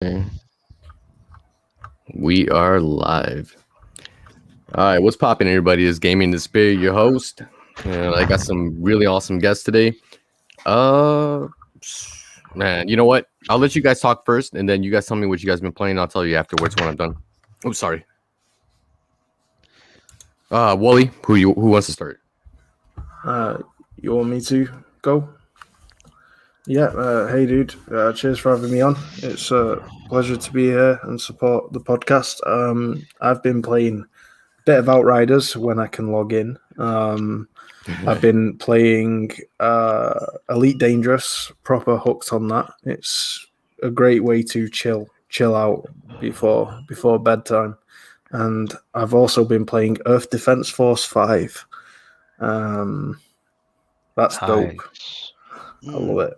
Okay. We are live. All right, what's popping, everybody? Is Gaming the Spirit, your host. I got some really awesome guests today. Uh, Man, you know what? I'll let you guys talk first, and then you guys tell me what you guys been playing. I'll tell you afterwards when I'm done. Oh, sorry. Wally, who wants to start? You want me to go? Yeah, hey dude, cheers for having me on. It's a pleasure to be here and support the podcast. I've been playing a bit of Outriders when I can log in. I've been playing Elite Dangerous, proper hooked on that. It's a great way to chill out before bedtime. And I've also been playing Earth Defense Force 5. Um, that's dope. Nice. I love it.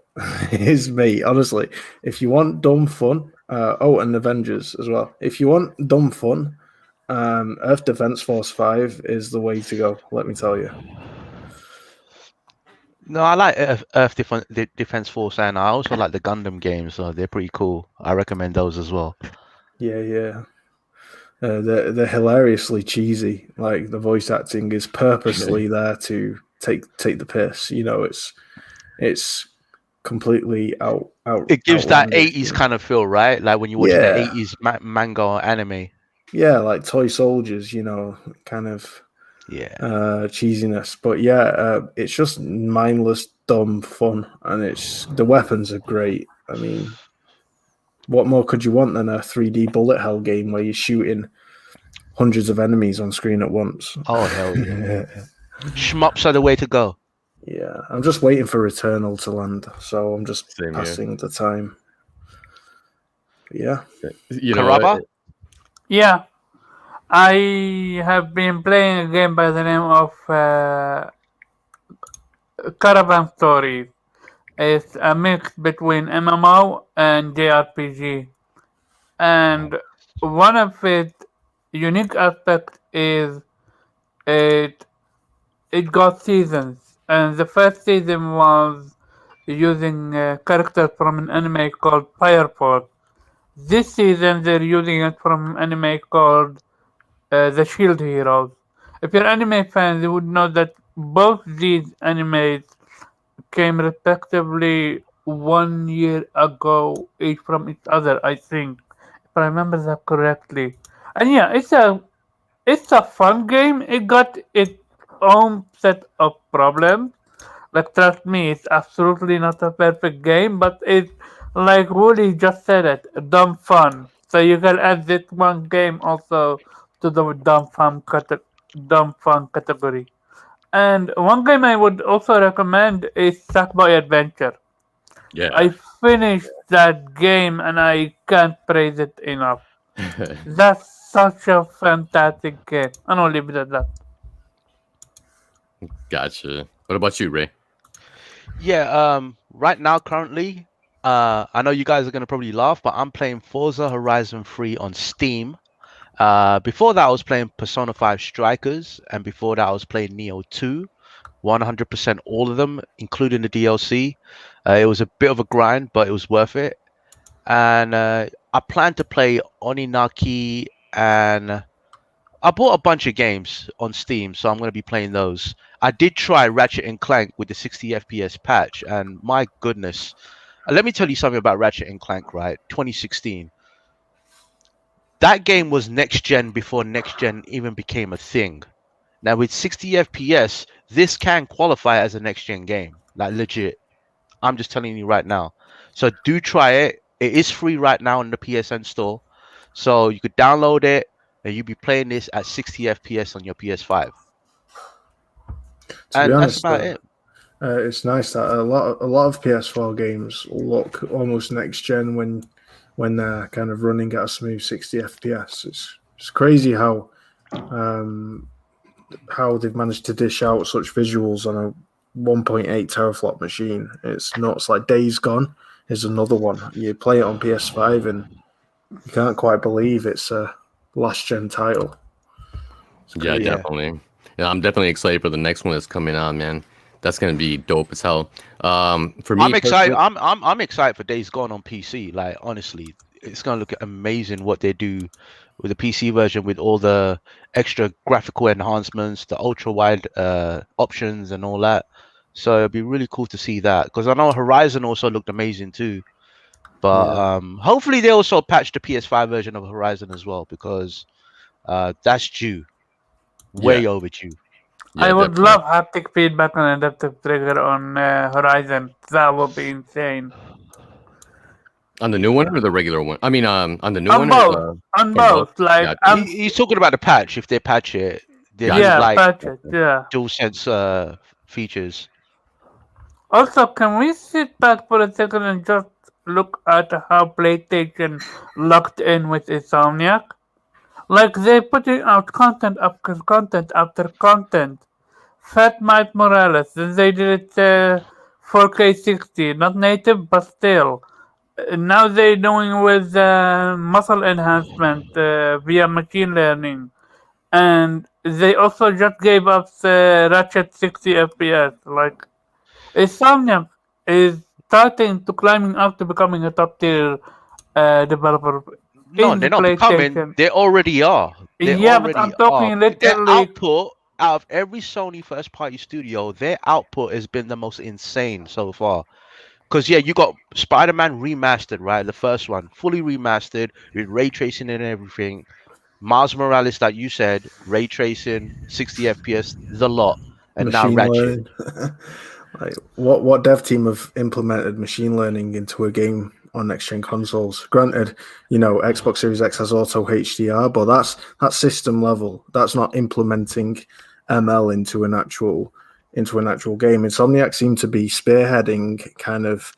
It is, mate. Honestly, if you want dumb fun, and Avengers as well. If you want dumb fun, Earth Defense Force 5 is the way to go. Let me tell you. No, I like Defense Force, and I also like the Gundam games. So they're pretty cool. I recommend those as well. Yeah. They're hilariously cheesy. Like the voice acting is purposely there to take the piss. You know, it's completely out. It gives that outlandish, 80s kind of feel, right? Like when you're watching the 80s manga or anime. Yeah, like toy soldiers, you know, kind of cheesiness. But it's just mindless, dumb fun, and the weapons are great. I mean, what more could you want than a 3D bullet hell game where you're shooting hundreds of enemies on screen at once? Oh hell yeah! Shmups are the way to go. Yeah, I'm just waiting for Returnal to land, so I'm just passing the time. But yeah, you know, Karaba? Yeah, I have been playing a game by the name of Caravan Stories. It's a mix between MMO and JRPG. And one of its unique aspects is it got seasons. And the first season was using characters from an anime called Fire Force. This season they're using it from an anime called The Shield Heroes. If you're anime fans, you would know that both these animes came respectively 1 year ago, each from each other, I think, if I remember that correctly. And yeah, it's a fun game. It got its own set of problems. Like trust me, it's absolutely not a perfect game, but it's like Woody just said it, dumb fun. So you can add this one game also to the dumb fun category. And one game I would also recommend is Sackboy Adventure. yeah. I finished that game and I can't praise it enough. That's such a fantastic game. And I'll leave it at that. Gotcha. What about you, Ray? Yeah. Right now, currently, I know you guys are gonna probably laugh, but I'm playing Forza Horizon 3 on Steam. Before that, I was playing Persona 5 Strikers, and before that, I was playing Neo 2, 100% all of them, including the DLC. It was a bit of a grind, but it was worth it. And I plan to play Oninaki, and I bought a bunch of games on Steam, so I'm going to be playing those. I did try Ratchet and Clank with the 60 FPS patch, and my goodness. Let me tell you something about Ratchet and Clank, right? 2016. That game was next gen before next gen even became a thing. Now with 60 FPS, this can qualify as a next gen game. Like legit. I'm just telling you right now. So do try it. It is free right now in the PSN store. So you could download it and you'll be playing this at 60 FPS on your PS5. to be honest, that's about it. It's nice that a lot of PS4 games look almost next gen when they're kind of running at a smooth 60 FPS. It's crazy how they've managed to dish out such visuals on a 1.8 teraflop machine. It's nuts. Like Days Gone is another one. You play it on PS5 and you can't quite believe it's a last gen title. Yeah, definitely. Yeah, I'm definitely excited for the next one that's coming out, man. That's gonna be dope as hell. For me, I'm excited. I'm excited for Days Gone on PC. Like honestly, it's gonna look amazing what they do with the PC version, with all the extra graphical enhancements, the ultra wide options, and all that. So it'd be really cool to see that, because I know Horizon also looked amazing too. But hopefully they also patch the PS5 version of Horizon as well, because that's due, way overdue. Yeah, I would definitely. love haptic feedback on adaptive trigger on Horizon. That would be insane. On the new one or the regular one? I mean, on the new On one or both. the On or both? both. Like, Gotcha. He's talking about the patch. If they patch it, they Gotcha. would yeah, like patch it. Yeah. dual sense features. Also, can we sit back for a second and just look at how PlayStation locked in with Insomniac? Like, they putting out content after content after content. Fat Might Morales, then they did it 4K 60, not native, but still. Now they're doing with muscle enhancement via machine learning. And they also just gave us Ratchet 60 FPS. Like, Insomniac is starting to climbing up to becoming a top tier developer No, in they're the not becoming. PlayStation. They already are. They Yeah, but already I'm are. talking Their literally. output out of every Sony first party studio, their output has been the most insane so far. Because yeah, you got Spider-Man remastered, right? The first one, fully remastered with ray tracing and everything. Miles Morales, that you said, ray tracing, 60 FPS, the lot, and now Machine Ratchet. learning. Like what dev team have implemented machine learning into a game on next gen consoles? Granted, Xbox Series X has auto HDR, but that's system level. That's not implementing ML into an actual game. Insomniac seem to be spearheading kind of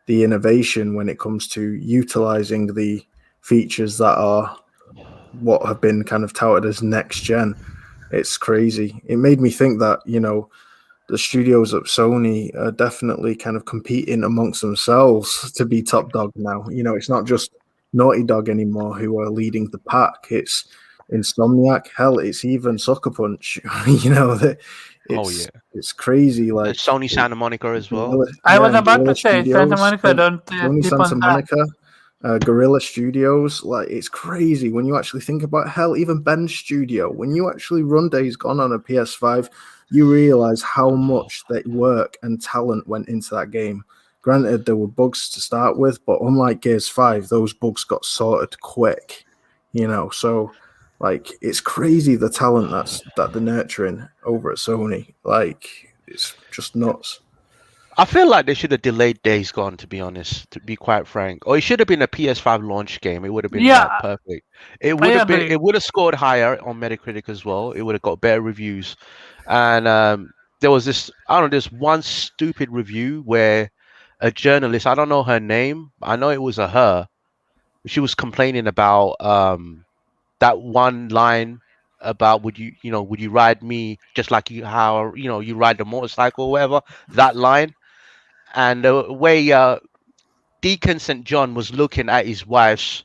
the innovation when it comes to utilizing the features that are what have been kind of touted as next gen. It's crazy. It made me think that, the studios at Sony are definitely kind of competing amongst themselves to be top dog now. It's not just Naughty Dog anymore who are leading the pack. It's Insomniac. Hell, it's even Sucker Punch. It's crazy. And Like Sony Santa Monica as well. Guerrilla, I was and about to Guerrilla say Santa Studios, Monica, don't Sony sleep Santa on that. Monica, Guerrilla Studios. Like, it's crazy when you actually think about. Hell, even Ben's studio. When you actually run Days Gone on a PS5, you realize how much that work and talent went into that game. Granted, there were bugs to start with, but unlike Gears 5, those bugs got sorted quick. So like, it's crazy the talent that they're nurturing over at Sony. Like, it's just nuts. I feel like they should have delayed Days Gone, to be honest, to be quite frank. Or it should have been a PS5 launch game. It would have been Yeah, like perfect. It I would have been. agree. It would have scored higher on Metacritic as well. It would have got better reviews. And there was this. I don't know. This one stupid review where a journalist. I don't know her name. I know it was a her. She was complaining about that one line about would you ride me just like you ride the motorcycle or whatever, that line. And the way Deacon St. John was looking at his wife's,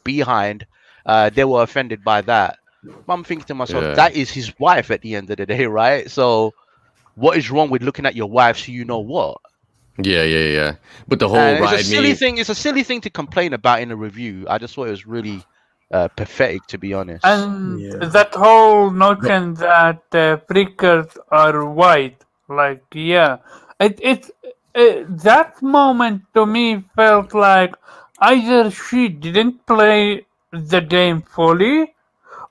behind, they were offended by that. But I'm thinking to myself, Yeah. that is his wife at the end of the day, right? So what is wrong with looking at your wife so you know what? Yeah. But the whole And it's a ride silly me. thing. It's a silly thing to complain about in a review. I just thought it was really pathetic, to be honest. And Yeah. that whole notion that freakers are white, like, yeah, that moment to me felt like either she didn't play the game fully,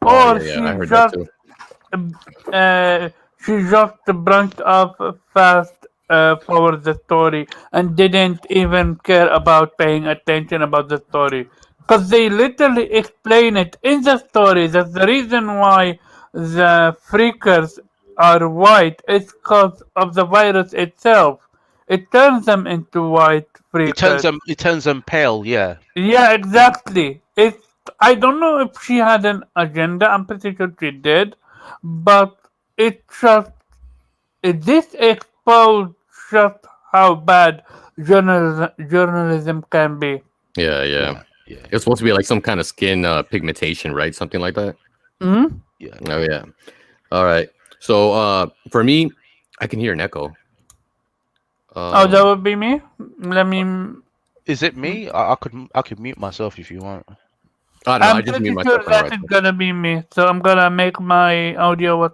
Oh or yeah. I heard that too. she just branched off fast for the story and didn't even care about paying attention about the story. Because they literally explain it in the story that the reason why the freakers are white is because of the virus itself. It turns them into white freakers. It turns them pale. Yeah. Yeah, exactly. I don't know if she had an agenda. I'm pretty sure she did, but this exposed just how bad journalism can be. Yeah. It's supposed to be like some kind of skin pigmentation, right? Something like that. Hmm? Yeah. Oh yeah. All right. So for me, I can hear an echo. Oh, that would be me. Let me. Is it me? I could mute myself if you want. I don't know. I I'm just pretty mute sure myself. that it's gonna be me, so I'm gonna make my audio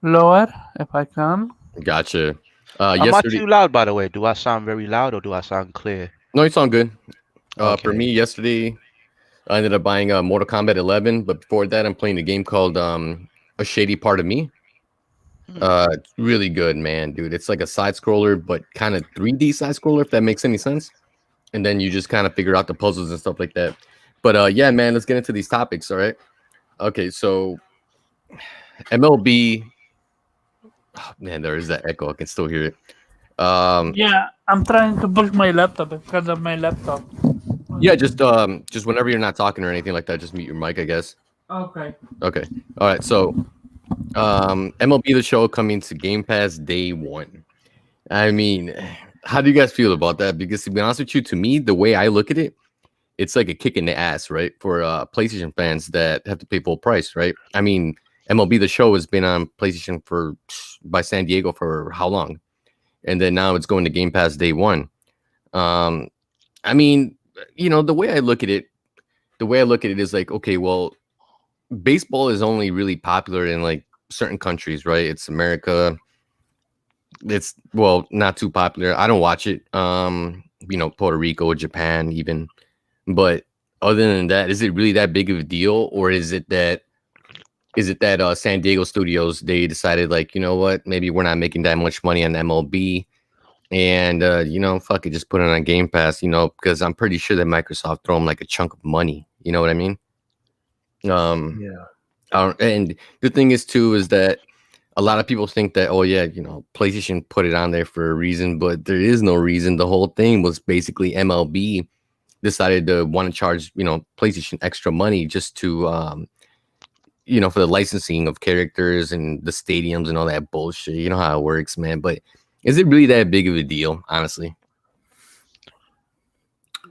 lower if I can. Gotcha. Am I Yesterday. too loud, by the way? Do I sound very loud or do I sound clear? No, you sound good. For Okay. me, yesterday, I ended up buying Mortal Kombat 11, but before that, I'm playing a game called A Shady Part of Me. It's really good, man, dude. It's like a side scroller, but kind of 3D side scroller, if that makes any sense. And then you just kind of figure out the puzzles and stuff like that. But yeah, man, let's get into these topics. All right. Okay, so MLB. Oh, man, there is that echo. I can still hear it. Yeah, I'm trying to push my laptop because of my laptop. Yeah, just whenever you're not talking or anything like that, just mute your mic, I guess. Okay. Okay. All right. So MLB The Show coming to Game Pass day one. I mean, how do you guys feel about that? Because to be honest with you, to me, the way I look at it, it's like a kick in the ass, right? For PlayStation fans that have to pay full price, right? I mean, MLB The Show has been on PlayStation by San Diego for how long? And then now it's going to Game Pass day one. I mean, the way I look at it is like, okay, well, baseball is only really popular in like certain countries, right? It's America. It's not too popular. I don't watch it. Puerto Rico, Japan, even. But other than that, is it really that big of a deal, or is it that San Diego studios, they decided, like, you know what, maybe we're not making that much money on MLB, and fuck it, just put it on Game Pass, because I'm pretty sure that Microsoft throw them like a chunk of money. You know what I mean? Yeah. And the thing is too is that a lot of people think that, oh yeah, PlayStation put it on there for a reason, but there is no reason. The whole thing was basically MLB decided to want to charge PlayStation extra money just to for the licensing of characters and the stadiums and all that bullshit. You know how it works, man. But is it really that big of a deal, honestly?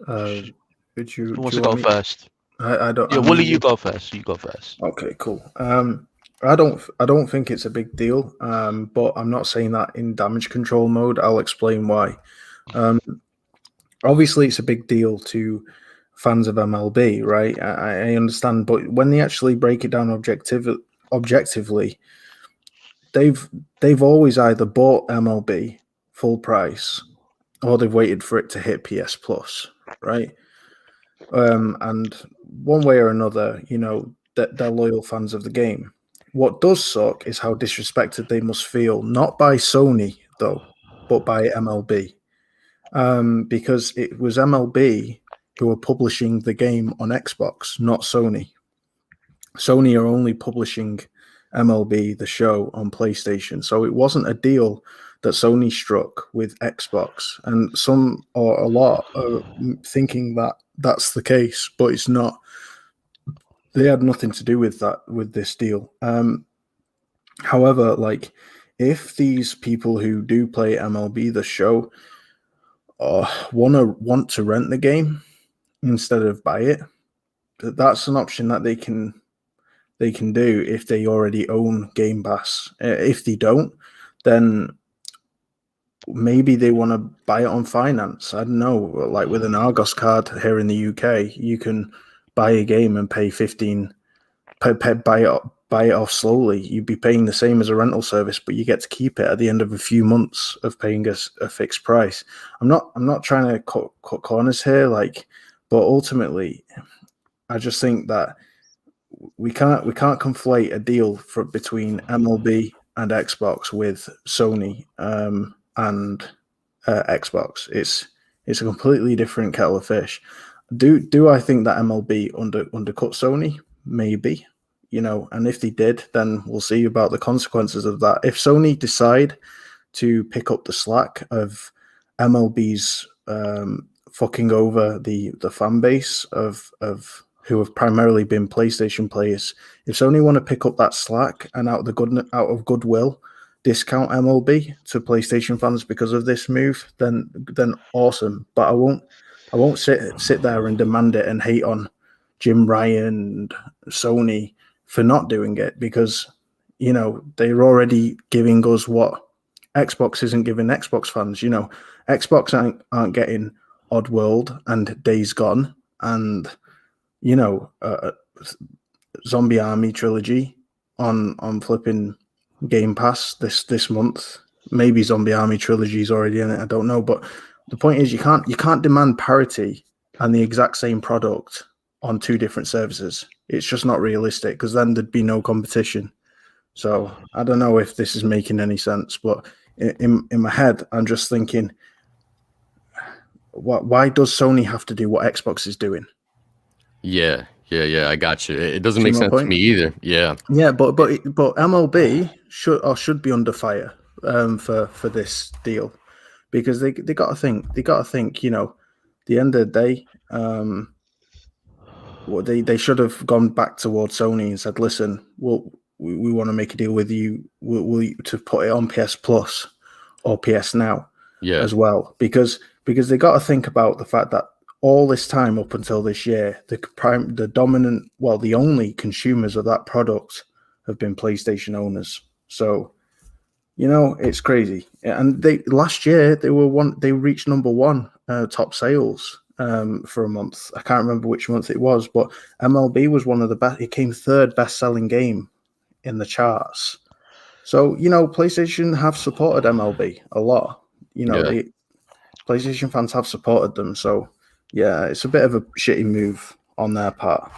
Who wants to go first? I don't. Yeah, Wooly, you go first. You go first. Okay, cool. I don't think it's a big deal. But I'm not saying that in damage control mode. I'll explain why. Obviously, it's a big deal to fans of MLB, right? I understand, but when they actually break it down objectively, they've always either bought MLB full price or they've waited for it to hit PS Plus, right? And one way or another, they're loyal fans of the game. What does suck is how disrespected they must feel, not by Sony though, but by MLB. Because it was MLB who were publishing the game on Xbox, not Sony. Sony are only publishing MLB The Show on PlayStation, so it wasn't a deal that Sony struck with Xbox, and some or a lot are thinking that that's the case, but it's not. They had nothing to do with that, with this deal. However, like, if these people who do play MLB The Show want to rent the game instead of buy it, that's an option that they can do if they already own Game Pass. If they don't, then maybe they want to buy it on finance. I don't know, like with an Argos card here in the UK, you can buy a game and pay 15, buy it off slowly. You'd be paying the same as a rental service, but you get to keep it at the end of a few months of paying a fixed price. I'm not trying to cut corners here, but ultimately, I just think that we can't conflate a deal between MLB and Xbox with Sony and Xbox. It's a completely different kettle of fish. Do I think that MLB undercut Sony? Maybe, and if they did, then we'll see about the consequences of that. If Sony decide to pick up the slack of MLB's fucking over the fan base of who have primarily been PlayStation players, if Sony want to pick up that slack and out of goodwill discount MLB to PlayStation fans because of this move, then awesome. But I won't sit there and demand it and hate on Jim Ryan and Sony for not doing it, because they're already giving us what Xbox isn't giving Xbox fans. Xbox aren't getting Oddworld and Days Gone, and Zombie Army trilogy on flipping Game Pass this month. Maybe Zombie Army trilogy is already in it. I don't know, but the point is, you can't demand parity and the exact same product on two different services. It's just not realistic, because then there'd be no competition. So I don't know if this is making any sense, but in my head, I'm just thinking, why does Sony have to do what Xbox is doing? Yeah, I got you. It doesn't See make my sense to point? me either. Yeah. Yeah, but MLB should be under fire for this deal, because they got to think, the end of the day, they should have gone back towards Sony and said, listen, we want to make a deal with you, to put it on PS Plus or PS Now as well, because they got to think about the fact that all this time up until this year, the dominant, well, the only consumers of that product have been PlayStation owners. So, it's crazy. And last year they reached number one top sales for a month. I can't remember which month it was, but MLB was one of the best. It came third best selling game in the charts. So, PlayStation have supported MLB a lot. PlayStation fans have supported them. So, yeah, it's a bit of a shitty move on their part.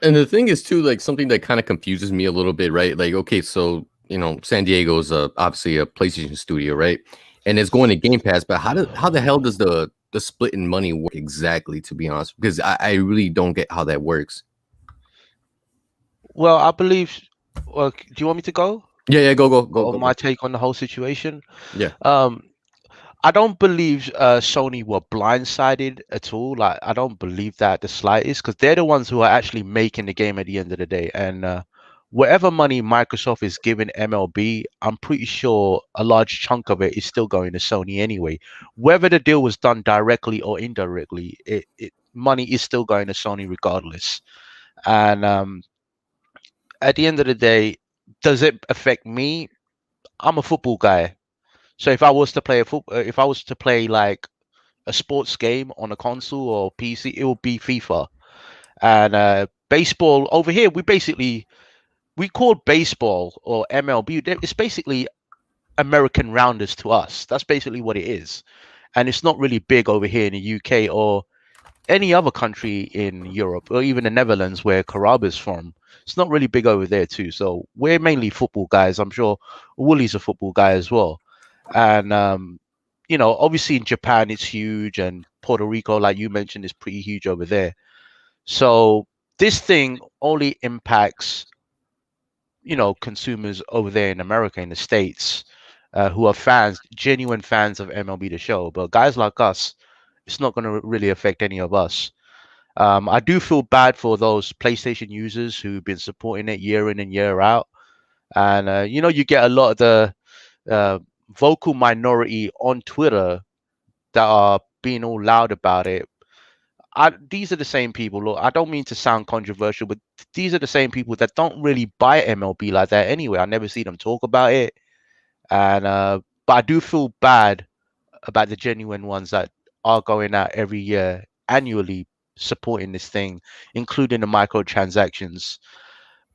And the thing is too, like, something that kind of confuses me a little bit, right? Like, okay, so San Diego is obviously a PlayStation studio, right? And it's going to Game Pass, but how the hell does the split in money work exactly? To be honest, because I really don't get how that works. Well, I believe. Well, do you want me to go? Yeah, go. My take on the whole situation. Yeah. I don't believe Sony were blindsided at all. Like, I don't believe that the slightest, because they're the ones who are actually making the game at the end of the day. And whatever money Microsoft is giving MLB, I'm pretty sure a large chunk of it is still going to Sony anyway. Whether the deal was done directly or indirectly, money is still going to Sony regardless. And at the end of the day, does it affect me? I'm a football guy. So if I was to play like a sports game on a console or PC, it would be FIFA. And baseball over here, we call baseball or MLB. It's basically American Rounders to us. That's basically what it is, and it's not really big over here in the UK or any other country in Europe or even the Netherlands where Karaba's from. It's not really big over there too. So we're mainly football guys. I'm sure Woolly's a football guy as well. And obviously in Japan it's huge, and Puerto Rico, like you mentioned, is pretty huge over there. So this thing only impacts consumers over there in America, in the States, who are fans, genuine fans of MLB The Show. But guys like us, it's not going to really affect any of us. I do feel bad for those PlayStation users who've been supporting it year in and year out. And you get a lot of the vocal minority on Twitter that are being all loud about it. These are the same people. Look, I don't mean to sound controversial, but these are the same people that don't really buy MLB like that anyway. I never see them talk about it, and but I do feel bad about the genuine ones that are going out every year, annually, supporting this thing, including the microtransactions.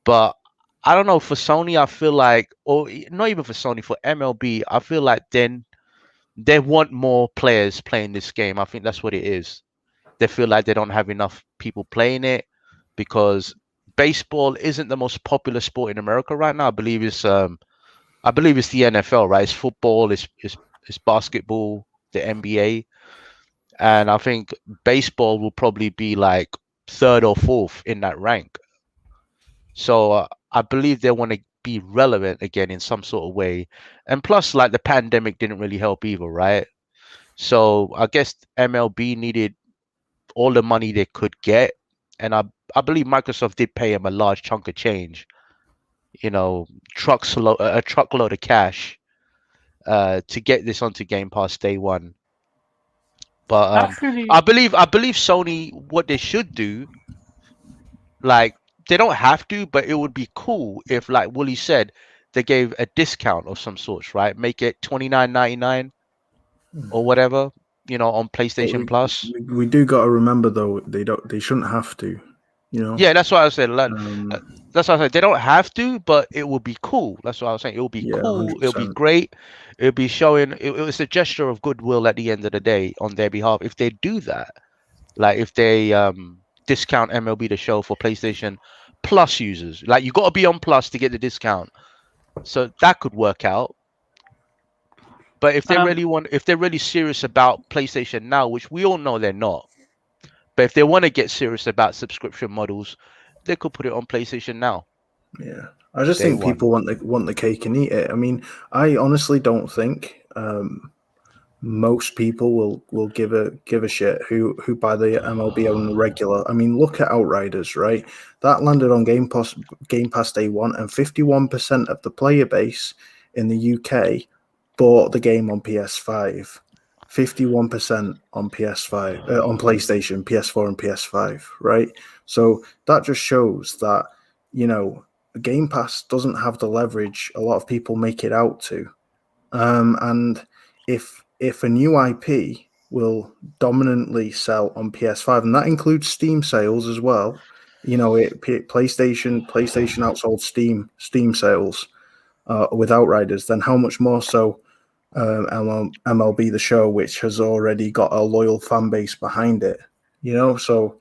But I don't know, for Sony, I feel like, or not even for Sony, for MLB, I feel like then they want more players playing this game. I think that's what it is. They feel like they don't have enough people playing it, because baseball isn't the most popular sport in America right now. I believe it's the NFL, right? It's football, it's basketball, the NBA, and I think baseball will probably be like third or fourth in that rank. So I believe they want to be relevant again in some sort of way, and plus, like, the pandemic didn't really help either, right? So I guess MLB needed all the money they could get, and I believe Microsoft did pay him a large chunk of change, a truckload of cash to get this onto Game Pass day one. But Actually, I believe Sony, what they should do, like, they don't have to, but it would be cool if, like Wooly said, they gave a discount of some sorts, right? Make it $29.99 or whatever. on PlayStation Plus. We do got to remember though, they shouldn't have to, Yeah, that's what I said. Like, Um, that's what I said. They don't have to, but it would be cool. That's what I was saying. It would be Yeah, cool. It would be 100%. great. It would be showing. It was a gesture of goodwill at the end of the day on their behalf if they do that. Like if they discount MLB The Show for PlayStation Plus users. Like you got to be on Plus to get the discount. So that could work out. But if they if they're really serious about PlayStation Now, which we all know they're not, but if they want to get serious about subscription models, they could put it on PlayStation Now. Yeah, I just Day think one. people want the cake and eat it. I mean, I honestly don't think most people will give a shit who buy the MLB on the regular. I mean, look at Outriders, right? That landed on Game Pass day one, and 51% of the player base in the UK bought the game on PS5. 51% on PS5, on PlayStation, PS4, and PS5, right? So that just shows that, Game Pass doesn't have the leverage a lot of people make it out to. And if a new IP will dominantly sell on PS5, and that includes Steam sales as well, PlayStation outsold Steam sales with Outriders, then how much more so MLB The Show, which has already got a loyal fan base behind it, So,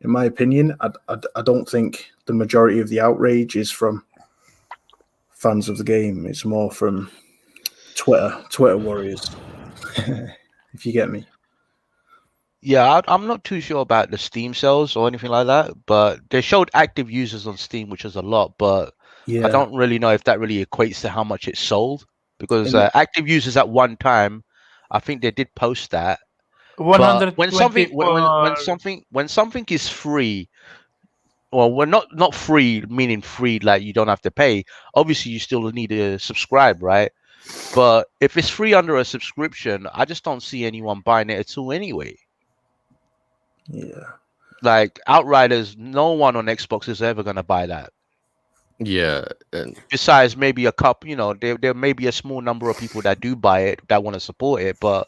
in my opinion, I don't think the majority of the outrage is from fans of the game. It's more from Twitter warriors, if you get me. Yeah, I'm not too sure about the Steam sales or anything like that, but they showed active users on Steam, which is a lot, but Yeah, I don't really know if that really equates to how much it sold because And- active users at one time, I think they did post that. But when 124. something is free, well, we're not free, meaning free like you don't have to pay. Obviously, you still need to subscribe, right? But if it's free under a subscription, I just don't see anyone buying it at all anyway. yeah. Like Outriders, no one on Xbox is ever gonna buy that. Yeah, and Besides, maybe a couple, there may be a small number of people that do buy it that want to support it, but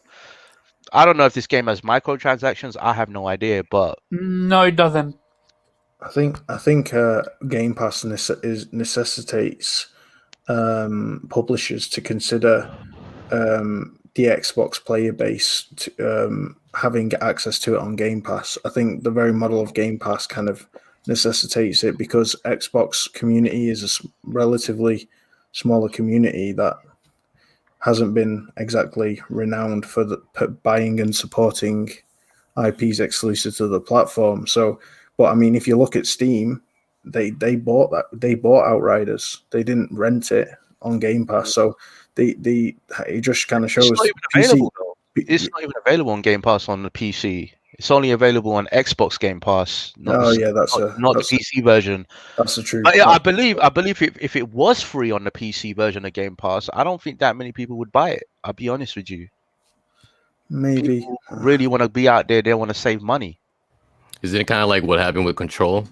I don't know if this game has microtransactions. I have no idea, but No, it doesn't. I think Game Pass necessitates publishers to consider the Xbox player base having access to it on Game Pass. I think the very model of Game Pass kind of necessitates it because Xbox community is a relatively smaller community that hasn't been exactly renowned for buying and supporting IPs exclusive to the platform. So, but I mean, if you look at Steam, they bought Outriders. They didn't rent it on Game Pass. So it just kind of shows it's not even available though. It's not even available on Game Pass on the PC. It's only available on Xbox Game Pass, not the PC version. That's the truth. But yeah, I believe if it was free on the PC version of Game Pass, I don't think that many people would buy it. I'll be honest with you. Maybe People really want to be out there. They want to save money. isn't it kind of like what happened with Control?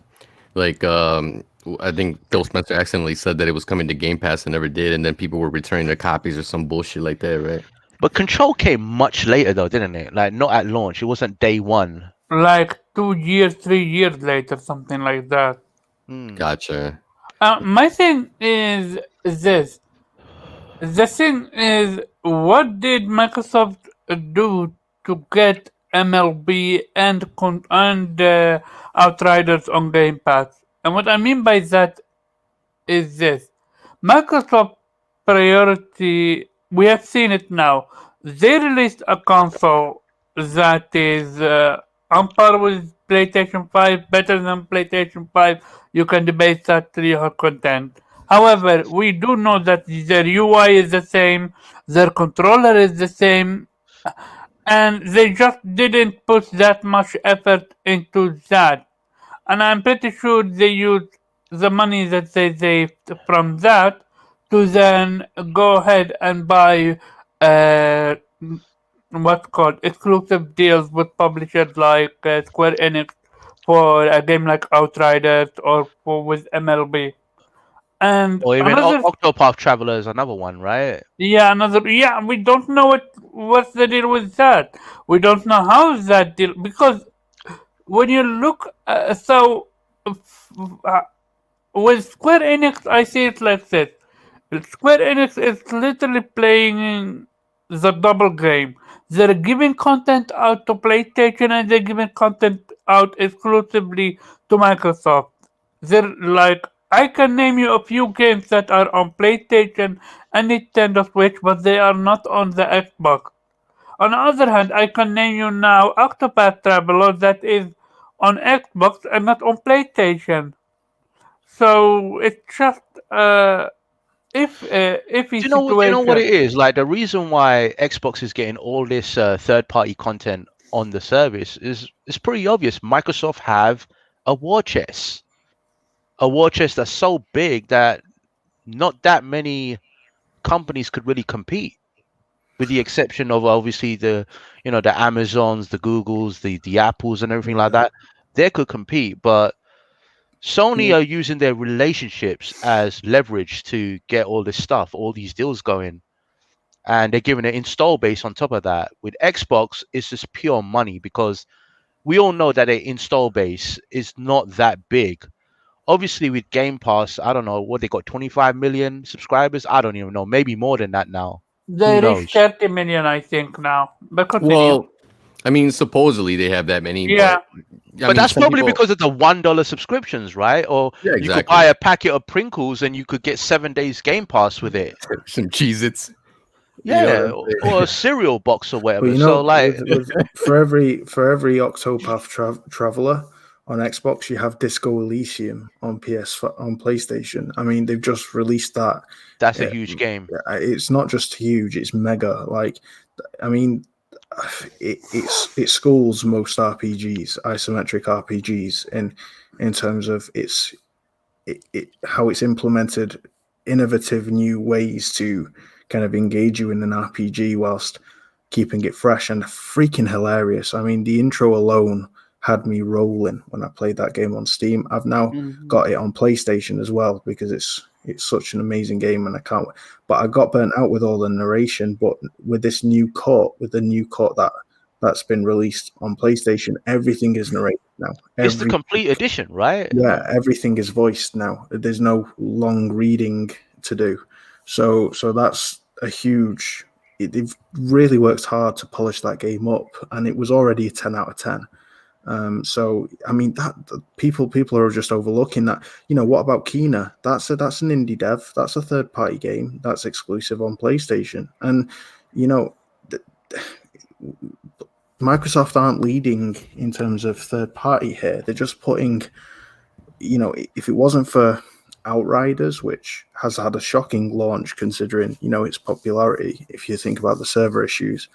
Like, I think Phil Spencer accidentally said that it was coming to Game Pass and never did, and then people were returning their copies or some bullshit like that, right? But Control came much later though, didn't it? Like not at launch. It wasn't day one. Like 2 years, 3 years later, something like that. Gotcha. My thing is this. The thing is, what did Microsoft do to get MLB and Outriders on Game Pass? And what I mean by that is this. Microsoft priority, we have seen it now. They released a console that is on par with PlayStation 5, better than PlayStation 5. You can debate that to your content. However, we do know that their UI is the same, their controller is the same, and they just didn't put that much effort into that. And I'm pretty sure they used the money that they saved from that to then go ahead and buy what's called exclusive deals with publishers like Square Enix for a game like Outriders or with MLB. And Or even another, Octopath Traveler is another one, right? we don't know what's the deal with that. We don't know how is that deal, because when you look, uh, with Square Enix, I see it like this. Square Enix is literally playing the double game. They're giving content out to PlayStation and they're giving content out exclusively to Microsoft. They're like, I can name you a few games that are on PlayStation and Nintendo Switch, but they are not on the Xbox. On the other hand, I can name you now Octopath Traveler that is on Xbox and not on PlayStation. So it's just iffy Do you know what situation. it is? Like the reason why Xbox is getting all this third-party content on the service is it's pretty obvious. Microsoft have a a war chest that's so big that not that many companies could really compete, with the exception of obviously the Amazons, the Googles, the Apples, and everything like that. They could compete, but Sony are using their relationships as leverage to get all this stuff, all these deals going, and they're giving an install base on top of that. With Xbox, it's just pure money because we all know that their install base is not that big. Obviously, with Game Pass, I don't know what they got, 25 million subscribers. I don't even know, maybe more than that now. Who They reached knows? 30 million, I think, now. But continue. Well, I mean, supposedly they have that many, Yeah. but I But mean, that's some probably people, because of the $1 subscriptions, right? Or yeah, you could exactly. buy a packet of Pringles and you could get 7 days Game Pass with it. Some Cheez-Its. Yeah, what I'm saying? or a cereal box or But whatever. So like, for every Octopath Traveler on Xbox, you have Disco Elysium on on PlayStation. I mean, they've just released that. that's a huge game. It's not just huge; it's mega. Like, I mean, it schools most RPGs, isometric RPGs, in terms of how it's implemented innovative new ways to kind of engage you in an RPG whilst keeping it fresh and freaking hilarious. I mean, the intro alone had me rolling when I played that game on Steam. I've now got it on PlayStation as well because it's such an amazing game and I can't. But I got burnt out with all the narration. But with this new cut, that's been released on PlayStation, everything is narrated now. It's the complete edition, right? Yeah, everything is voiced now. There's no long reading to do. So that's a huge. They've really worked hard to polish that game up, and it was already a 10 out of 10. So I mean that people are just overlooking that. You know, what about Kena? That's an indie dev. That's a third party game. That's exclusive on PlayStation. And you know, Microsoft aren't leading in terms of third party here. They're just putting, you know, if it wasn't for Outriders, which has had a shocking launch considering, you know, its popularity, if you think about the server issues.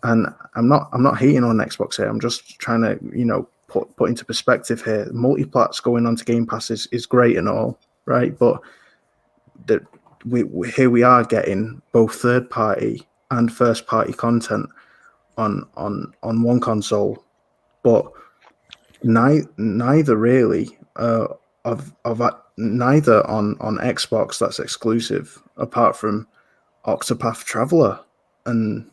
And I'm not hating on Xbox here. I'm just trying to, you know, put into perspective here. Multiplat's going on to Game Pass is great and all, right? But here we are getting both third party and first party content on one console, but neither really of neither on Xbox that's exclusive apart from Octopath Traveler. And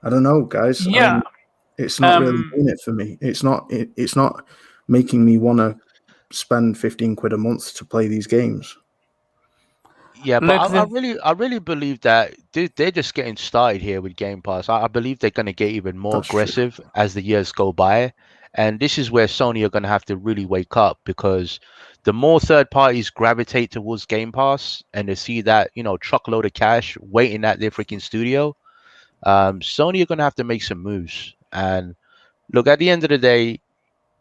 I don't know, guys. Yeah. I mean, it's not really doing it for me. It's not making me want to spend 15 quid a month to play these games. Yeah, but Like I really believe that they're just getting started here with Game Pass. I believe they're going to get even more That's true. aggressive as the years go by, and this is where Sony are going to have to really wake up, because the more third parties gravitate towards Game Pass and they see that, you know, truckload of cash waiting at their freaking studio, Sony are going to have to make some moves. And look, at the end of the day,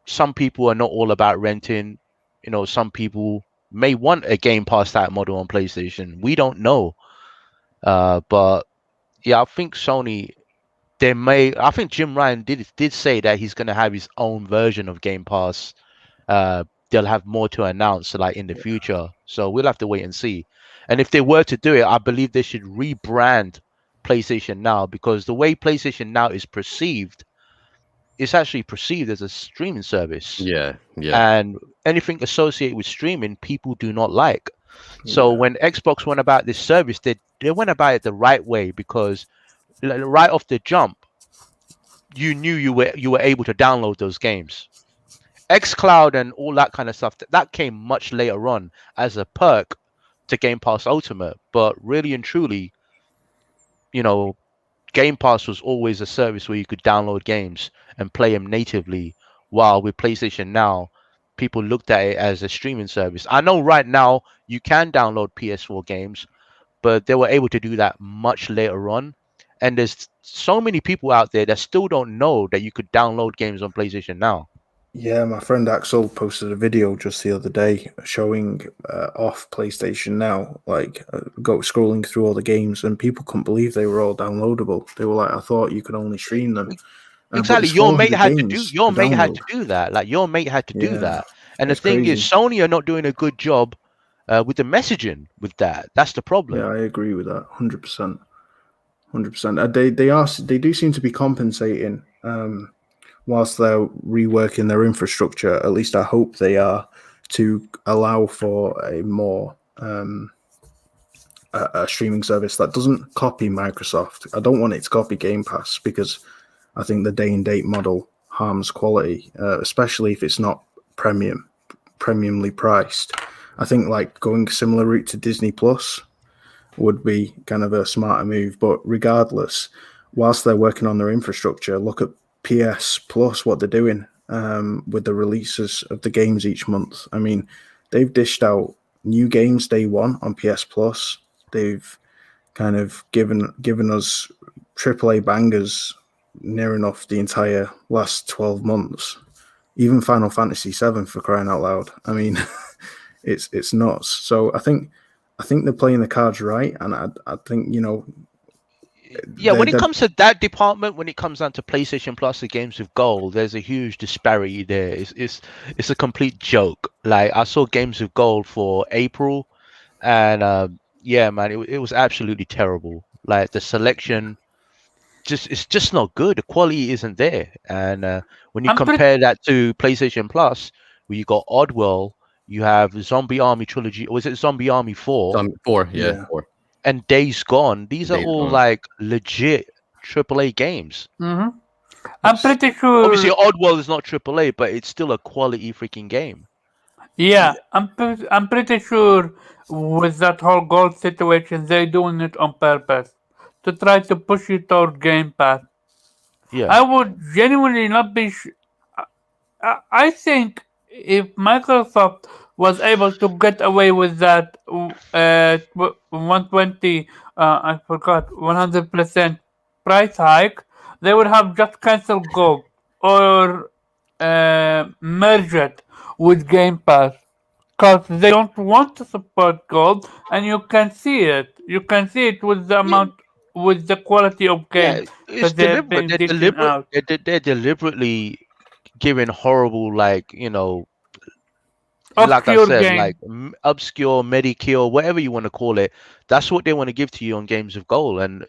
some people are not all about renting. You know, some people may want a Game Pass type model on PlayStation. We don't know. But yeah, I think Sony, I think Jim Ryan did say that he's gonna have his own version of Game Pass. They'll have more to announce like in the future. So we'll have to wait and see. And if they were to do it, I believe they should rebrand PlayStation Now, because the way PlayStation Now is perceived, it's actually perceived as a streaming service. Yeah. And anything associated with streaming, people do not like. So when Xbox went about this service, they went about it the right way, because right off the jump, you knew you were able to download those games. xCloud and all that kind of stuff, that came much later on as a perk to Game Pass Ultimate. But really and truly, you know, Game Pass was always a service where you could download games and play them natively. While with PlayStation Now, people looked at it as a streaming service. I know right now you can download PS4 games, but they were able to do that much later on. And there's so many people out there that still don't know that you could download games on PlayStation Now. Yeah, my friend Axel posted a video just the other day showing off PlayStation Now, go scrolling through all the games, and people couldn't believe they were all downloadable. They were like, "I thought you could only stream them." Exactly, your mate had to do that. Like your mate had to do that. And the thing is, Sony are not doing a good job with the messaging with that. That's the problem. Yeah, I agree with that, 100%. 100%. They do seem to be compensating. Whilst they're reworking their infrastructure, at least I hope they are, to allow for a more a streaming service that doesn't copy Microsoft. I don't want it to copy Game Pass, because I think the day and date model harms quality, especially if it's not premiumly priced. I think like going similar route to Disney Plus would be kind of a smarter move. But regardless, whilst they're working on their infrastructure, look at PS Plus, what they're doing with the releases of the games each month. I mean, they've dished out new games day one on PS Plus. They've kind of given us AAA bangers near enough the entire last 12 months. Even Final Fantasy VII, for crying out loud. I mean, it's nuts. So I think they're playing the cards right, and I think, you know. Yeah, when it comes to that department, when it comes down to PlayStation Plus, the games with gold, there's a huge disparity there. It's a complete joke. Like, I saw games with gold for April, and yeah, man, it was absolutely terrible. Like, the selection, it's just not good. The quality isn't there. And when you compare that to PlayStation Plus, where you got Oddworld, you have Zombie Army Trilogy, or is it Zombie Army 4? 4, yeah. 4. And Days Gone. These are all like legit AAA games. Mm-hmm. I'm pretty sure. Obviously, Oddworld is not AAA, but it's still a quality freaking game. Yeah, I'm pretty sure with that whole gold situation, they're doing it on purpose to try to push you toward Game Pass. Yeah, I would genuinely not be. I think if Microsoft was able to get away with that 120, I forgot, 100% price hike, they would have just canceled Gold or merge it with Game Pass, because they don't want to support Gold, and you can see it. You can see it with the amount, with the quality of games. It's deliberate. They're deliberately giving horrible, like, you know, like I said, game. like obscure, Medicure, whatever you want to call it. That's what they want to give to you on Games of Gold, and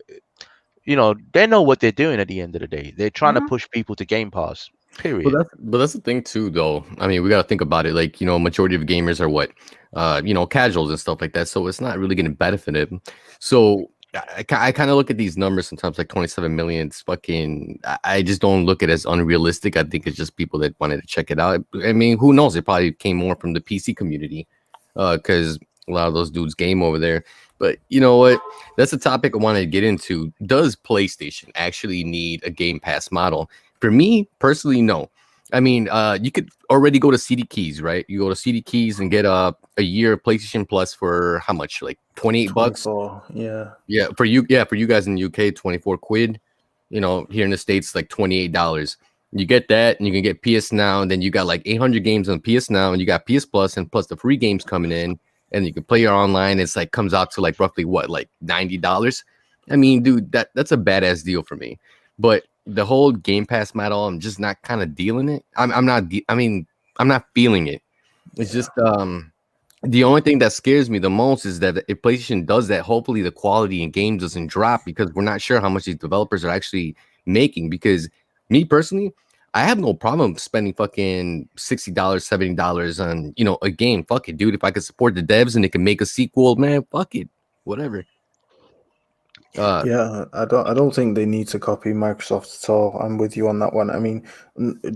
you know they know what they're doing. At the end of the day, they're trying to push people to Game Pass. Period. But that's the thing too, though. I mean, we got to think about it. Like, you know, majority of gamers are what, you know, casuals and stuff like that. So it's not really going to benefit them. So I kind of look at these numbers sometimes, like 27 million. It's fucking. I just don't look at it as unrealistic. I think it's just people that wanted to check it out. I mean, who knows? It probably came more from the PC community, because a lot of those dudes game over there. But you know what? That's a topic I wanted to get into. Does PlayStation actually need a Game Pass model? For me personally, no. I mean, you could already go to CD Keys, right? You go to CD Keys and get a year of PlayStation Plus for how much? Like $28. Yeah. For you guys in the UK, 24 quid. You know, here in the States, like $28. You get that, and you can get PS Now, and then you got like 800 games on PS Now, and you got PS Plus, and plus the free games coming in, and you can play your online. It's like comes out to like roughly what, like $90. I mean, dude, that's a badass deal for me. But the whole Game Pass model, I'm just not kind of dealing it. I'm not feeling it. It's just the only thing that scares me the most is that if PlayStation does that, hopefully the quality in games doesn't drop, because we're not sure how much these developers are actually making. Because me personally, I have no problem spending fucking $60, $70 on, you know, a game. Fuck it, dude. If I could support the devs and they can make a sequel, man, fuck it. Whatever. Yeah, I don't think they need to copy Microsoft at all. I'm with you on that one. I mean,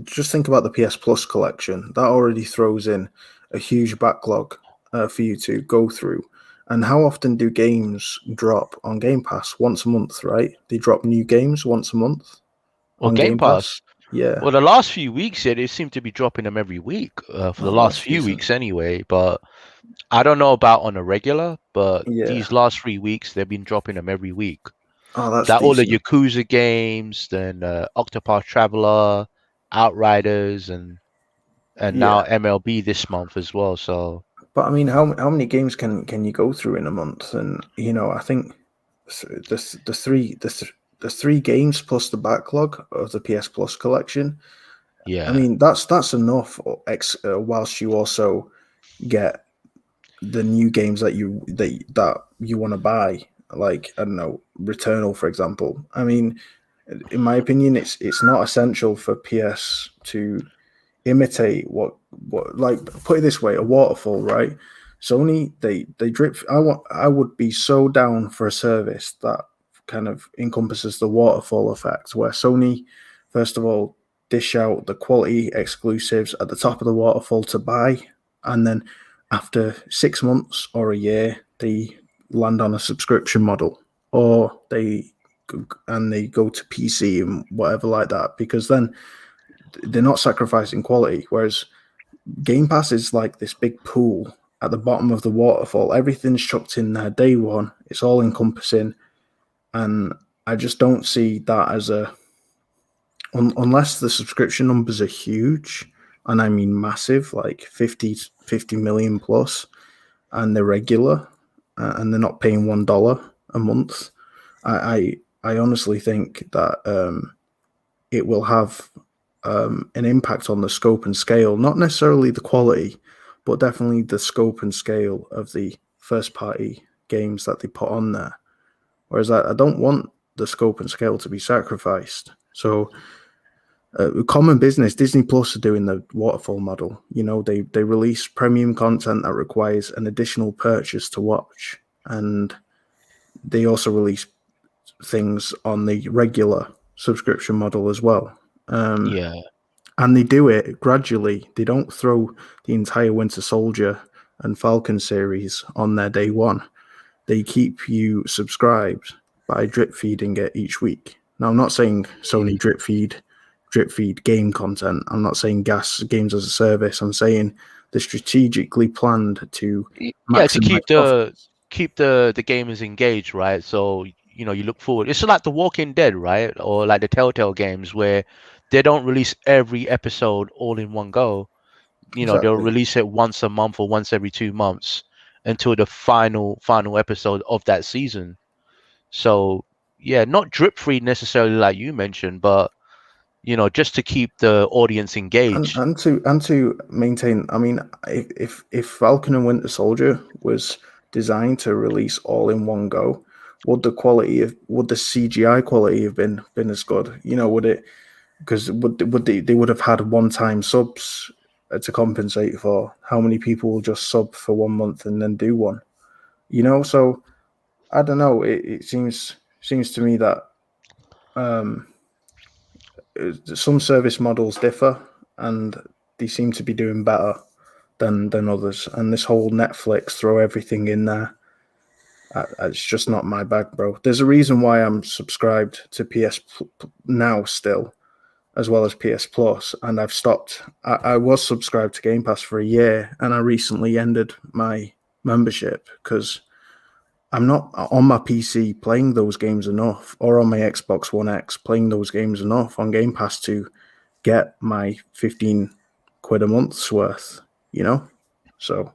just think about the PS Plus collection. That already throws in a huge backlog for you to go through. And how often do games drop on Game Pass? Once a month, right? They drop new games once a month Or on Game Pass. Yeah. Well, the last few weeks, yeah, they seem to be dropping them every week for the Oh, last that's few decent. weeks anyway. But I don't know about on a regular, but Yeah. these last 3 weeks, they've been dropping them every week. Oh, that's That all the decent. Yakuza games, then Octopath Traveler, Outriders, and now MLB this month as well. So, But I mean, how many games can you go through in a month? And you know, I think the three games plus the backlog of the PS Plus collection. yeah, I mean, that's enough. Whilst you also get the new games that you want to buy, like I don't know, Returnal, for example. I mean, in my opinion, it's not essential for PS to imitate what like put it this way, a waterfall, right? Sony, they drip. I would be so down for a service that kind of encompasses the waterfall effect, where Sony, first of all, dish out the quality exclusives at the top of the waterfall to buy, and then after 6 months or a year, they land on a subscription model, or they go to PC and whatever like that, because then they're not sacrificing quality. Whereas Game Pass is like this big pool at the bottom of the waterfall. Everything's chucked in there day one. It's all encompassing, and I just don't see that as unless the subscription numbers are huge, and I mean massive, like 50 million plus, and they're regular, and they're not paying $1 a month. I honestly think that it will have an impact on the scope and scale, not necessarily the quality, but definitely the scope and scale of the first party games that they put on there. Whereas I don't want the scope and scale to be sacrificed. So common business, Disney Plus are doing the waterfall model. You know, they release premium content that requires an additional purchase to watch. And they also release things on the regular subscription model as well. yeah. And they do it gradually. They don't throw the entire Winter Soldier and Falcon series on their day one. They keep you subscribed by drip feeding it each week. Now, I'm not saying Sony drip feed game content. I'm not saying gas games as a service. I'm saying they're strategically planned to Yeah, to keep profits. the gamers engaged, right? So you know, you look forward. It's like The Walking Dead, right? Or like the Telltale games where they don't release every episode all in one go. You know, they'll Exactly. release it once a month or once every 2 months until the final episode of that season. So yeah, not drip free necessarily like you mentioned, but you know, just to keep the audience engaged. And to maintain. I mean, if Falcon and Winter Soldier was designed to release all in one go, would the CGI quality have been as good? You know, would it? Because they would have had one-time subs to compensate for how many people will just sub for 1 month and then do one. You know, so I don't know. It seems to me that some service models differ, and they seem to be doing better than others. And this whole Netflix throw everything in there, it's just not my bag, bro. There's a reason why I'm subscribed to PS now still, as well as PS Plus, and I've stopped. I was subscribed to Game Pass for a year, and I recently ended my membership because I'm not on my PC playing those games enough, or on my Xbox One X playing those games enough on Game Pass to get my 15 quid a month's worth, you know? So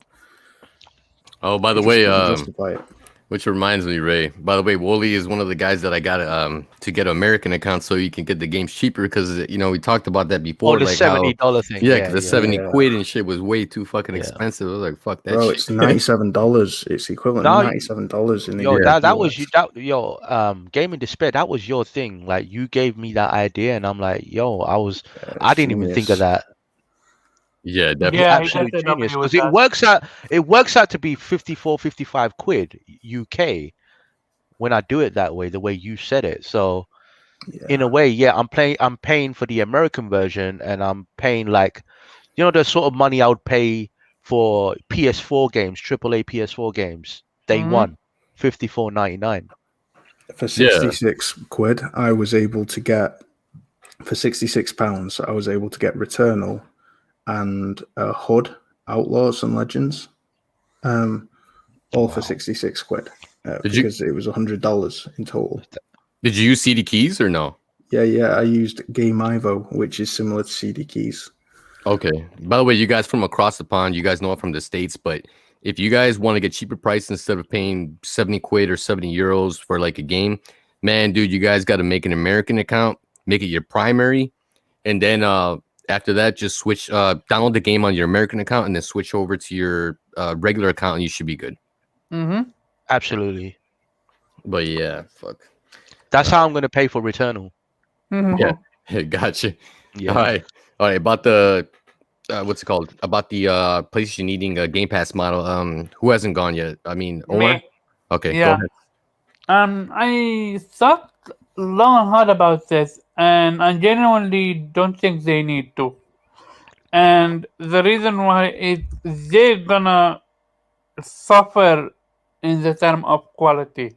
Oh, by the just way, couldn't justify it. Which reminds me, Ray. By the way, Wooly is one of the guys that I got to get an American account so you can get the games cheaper because we talked about that Oh, before, the like how $70 thing. yeah, Yeah, because the yeah, 70 Yeah. quid and shit was way too fucking yeah. expensive. I was like, fuck that Bro, shit. it's $97. It's equivalent No, to $97 in the yo, Yeah. that was US. Gaming Despair. That was your thing. Like you gave me that idea, and I'm like, yo, I It's didn't even think of genius. that. Yeah, You're definitely. Yeah, he absolute does genius agree with because that. it works out to be 54, 55 quid UK when I do it that way, the way you said it. So in Yeah. a way, yeah, I'm paying for the American version, and I'm paying like, the sort of money I would pay for PS4 games, AAA PS4 games, day Mhm. one, 54.99. For Yeah. 66 quid, I was able to get, for £66, I was able to get Returnal and HUD, Outlaws and Legends, all for Wow. 66 quid, Did you because it was $100 in total. did you use CD keys or no? Yeah, I used Game Ivo, which is similar to CD keys. Okay. By the way, you guys from across the pond, you guys know I'm from the States, but if you guys want to get cheaper price instead of paying 70 quid or 70 euros for like a game, man, dude, you guys got to make an American account, make it your primary, and then after that, just switch, download the game on your American account and then switch over to your regular account and you should be good. Mm-hmm. Absolutely. But yeah, fuck. That's how I'm going to pay for Returnal. Yeah, gotcha. Yeah. All right. About the what's it called? About the PlayStation needing a Game Pass model. Who hasn't gone yet? I mean, Omar. Me. Okay, go Yeah. ahead. I thought long and hard about this, and I genuinely don't think they need to. And the reason why is they're gonna suffer in the term of quality,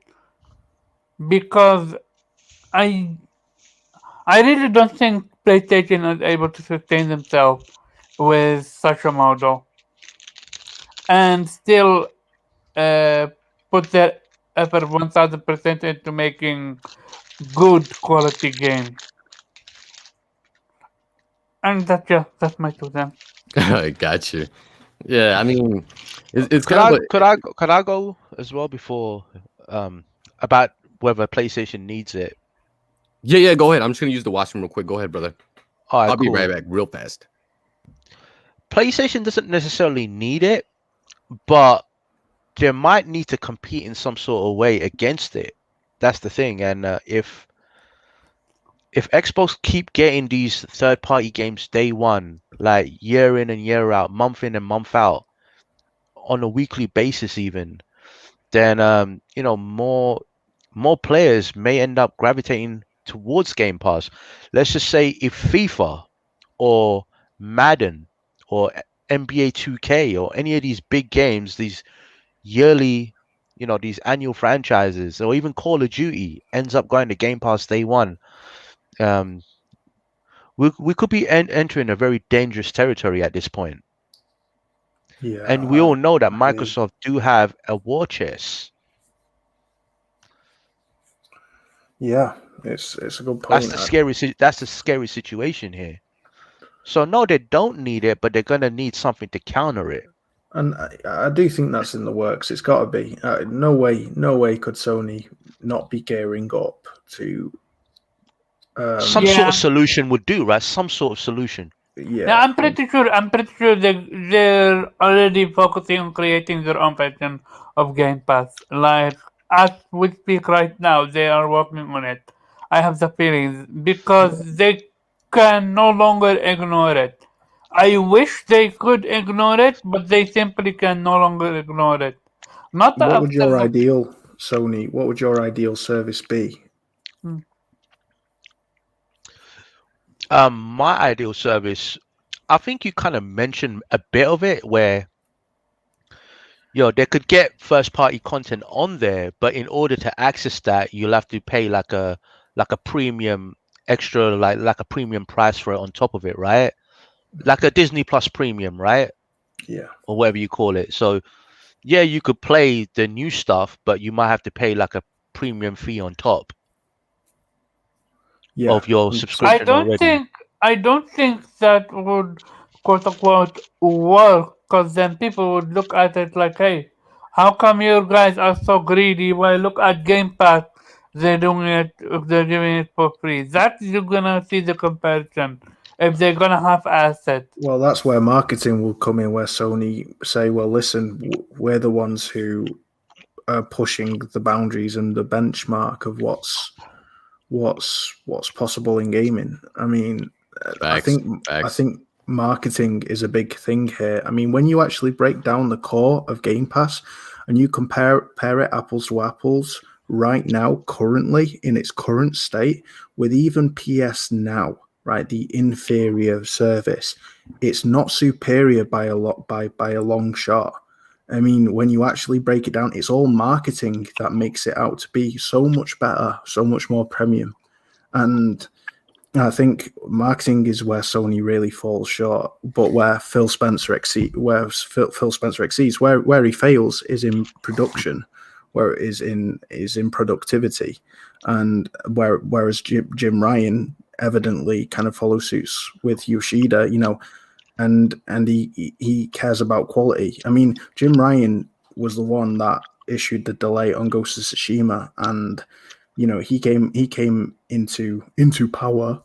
because I I really don't think PlayStation is able to sustain themselves with such a model and still put their effort 1000% into making good quality game. And that's my 2 cents. Gotcha. Yeah, I mean, it's Could kind I of could I go as well before about whether PlayStation needs it? yeah. Go ahead. I'm just gonna use the washroom real quick. Go ahead, brother. All right, I'll be cool. right back, real fast. PlayStation doesn't necessarily need it, but they might need to compete in some sort of way against it. That's the thing. And if Xbox keep getting these third-party games day one, like year in and year out, month in and month out, on a weekly basis even, then more players may end up gravitating towards Game Pass. Let's just say if FIFA or Madden or NBA 2K or any of these big games, these yearly, these annual franchises, or even Call of Duty ends up going to Game Pass day one, um, we could be entering a very dangerous territory at this point. Yeah, And we all know that I agree. Microsoft do have a war chest. Yeah, it's a good point. That's the scary situation here. So no, they don't need it, but they're gonna need something to counter it. And I do think that's in the works. It's got to be. No way could Sony not be gearing up to. Some sort Yeah. of solution would do, right? Some sort of solution. Yeah, I'm pretty sure they're already focusing on creating their own version of Game Pass. Like as we speak right now, they are working on it. I have the feeling because they can no longer ignore it. I wish they could ignore it, but they simply can no longer ignore it. Not What would your after ideal Sony? What would your ideal service be? My ideal service, I think you kind of mentioned a bit of it, where they could get first party content on there, but in order to access that, you'll have to pay like a premium extra, like a premium price for it on top of it, right? Like a Disney Plus premium, right? Yeah. Or whatever you call it. So yeah, you could play the new stuff, but you might have to pay like a premium fee on top Yeah. of your subscription already. I don't think that would quote unquote work, because then people would look at it like, hey, How come you guys are so greedy? Well, look at Game Pass. They're doing it. They're giving it for free. That you're gonna see the comparison. If they're gonna have asset. Well, that's where marketing will come in, where Sony say, "Well, listen, we're the ones who are pushing the boundaries and the benchmark of what's possible in gaming." I mean, I Facts. think marketing is a big thing here. I mean, when you actually break down the core of Game Pass and you compare it apples to apples right now, currently in its current state, with even PS Now, right, the inferior service, it's not superior by a lot by a long shot. I mean, when you actually break it down, it's all marketing that makes it out to be so much better, so much more premium. And I think marketing is where Sony really falls short, but where Phil Spencer exceeds, where he fails is in production, where it is in productivity, and whereas Jim Ryan evidently kind of follows suits with Yoshida, and he cares about quality. I mean, Jim Ryan was the one that issued the delay on Ghost of Tsushima, and he came into power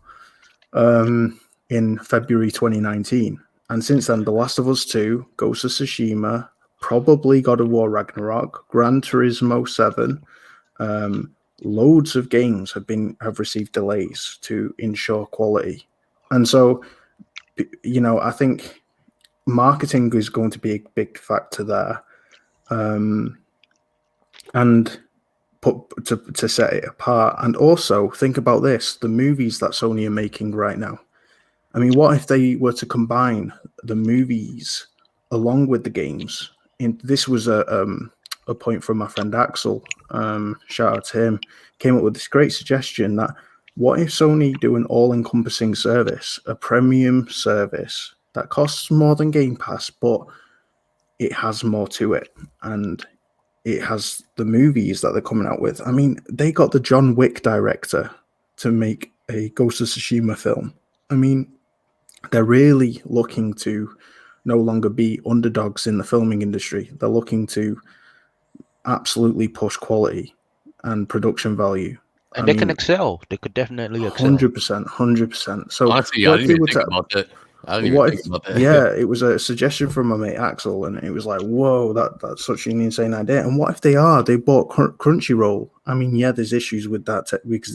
in February 2019, and since then, The Last of Us 2, Ghost of Tsushima, probably God of War Ragnarok, Gran Turismo 7, loads of games have received delays to ensure quality, and so I think marketing is going to be a big factor there, and to set it apart. And also think about this: the movies that Sony are making right now. I mean, what if they were to combine the movies along with the games? This was a point from my friend Axel. Shout out to him. Came up with this great suggestion that what if Sony do an all-encompassing service, a premium service that costs more than Game Pass, but it has more to it, and it has the movies that they're coming out with. I mean, they got the John Wick director to make a Ghost of Tsushima film. I mean, they're really looking to no longer be underdogs in the filming industry. They're looking to absolutely push quality and production value. And they can excel. They could definitely excel. 100%. So honestly, I didn't even think about that. Yeah, it was a suggestion from my mate Axel, and it was like, whoa, that's such an insane idea. And what if they bought Crunchyroll? I mean, yeah, there's issues with that because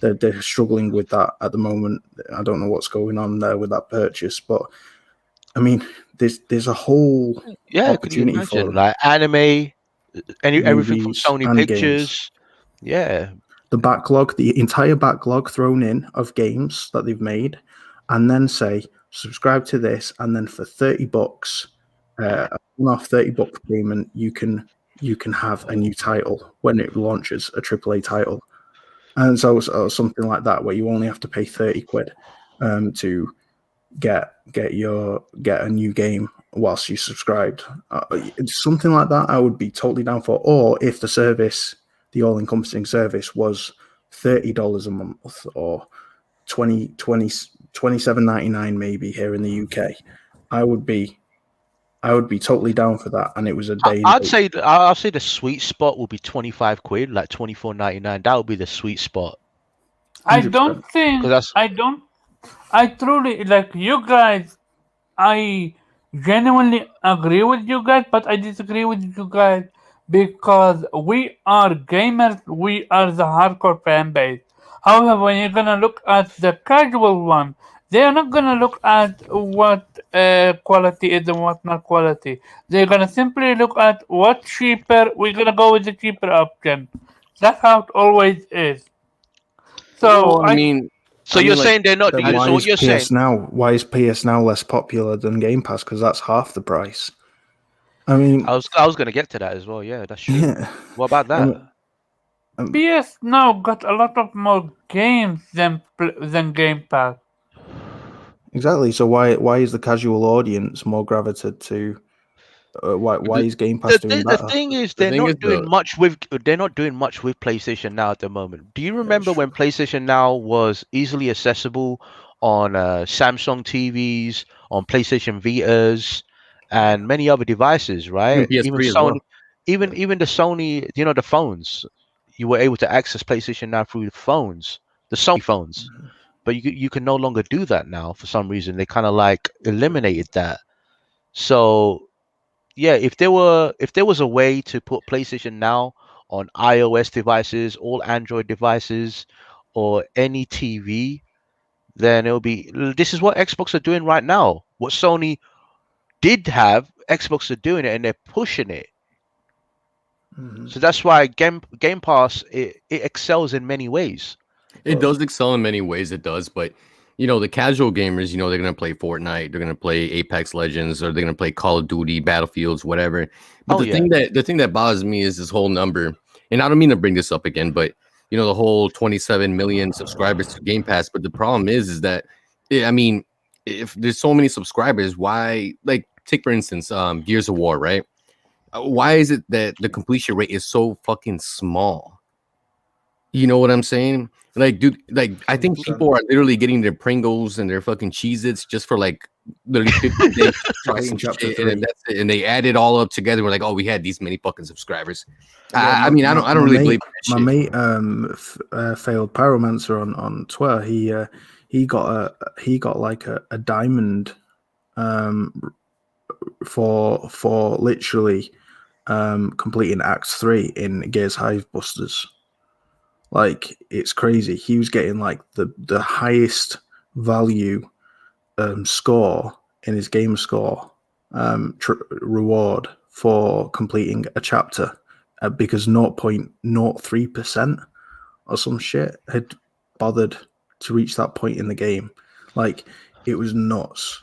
they're struggling with that at the moment. I don't know what's going on there with that purchase, but I mean, there's a whole opportunity for like anime, everything from Sony Pictures. Games. Yeah. The entire backlog thrown in of games that they've made, and then say, subscribe to this, and then for $30, a one-off $30 payment, you can have a new title when it launches, a AAA title. And so something like that, where you only have to pay 30 quid to get a new game whilst you subscribed. Something like that I would be totally down for. Or if the service, the all-encompassing service, was $30 a month or $27.99 maybe here in the UK, I would be totally down for that. And it was a day. I'll say the sweet spot would be 25 quid, like $24.99. That would be the sweet spot. 100%. I truly, like you guys, I genuinely agree with you guys, but I disagree with you guys because we are gamers, we are the hardcore fan base. However, when you're gonna look at the casual one, they're not gonna look at what quality is and what not quality. They're gonna simply look at what's cheaper. We're gonna go with the cheaper option. That's how it always is. So you're saying they're not. Why so what you're saying now? Why is PS Now less popular than Game Pass? Because that's half the price. I mean, I was gonna get to that as well. Yeah, that's true. Yeah. What about that? PS Now got a lot of more games than Game Pass. Exactly. So why is the casual audience more gravitated to? Why is Game Pass doing better? The thing is, they're not doing much with PlayStation Now at the moment. Do you remember when PlayStation Now was easily accessible on Samsung TVs, on PlayStation Vitas, and many other devices, right? Even PS3 as well. even the Sony, the phones, you were able to access PlayStation now through the phones, the Sony phones, but you can no longer do that now for some reason. They kind of like eliminated that. So yeah, if there was a way to put PlayStation Now on iOS devices, all Android devices, or any TV, then it'll be. This is what Xbox are doing right now. What Sony did have, Xbox are doing it, and they're pushing it. So that's why Game Pass it excels in many ways. It does excel in many ways. It does, but the casual gamers, they're gonna play Fortnite, they're gonna play Apex Legends, or they're gonna play Call of Duty, Battlefields, whatever. But Oh, the thing that bothers me is this whole number, and I don't mean to bring this up again, but the whole 27 million subscribers to Game Pass. But the problem is that I mean, if there's so many subscribers, why? Like, take for instance, Gears of War, right? Why is it that the completion rate is so fucking small? You know what I'm saying? Like, dude, like I think 100%. people are literally getting their Pringles and their fucking Cheez-Its just for like literally 50 days to try some Chapter shit, 3. and that's it. And they add it all up together. We're like, oh, we had these many fucking subscribers. Yeah, I mean, I don't my really mate- believe My that shit. mate, failed pyromancer on Twitter. He got like a diamond, for literally completing Acts 3 in Gears Hive Busters. Like, it's crazy. He was getting like the highest value score in his game score reward for completing a chapter, because 0.03% or some shit had bothered to reach that point in the game. Like, it was nuts.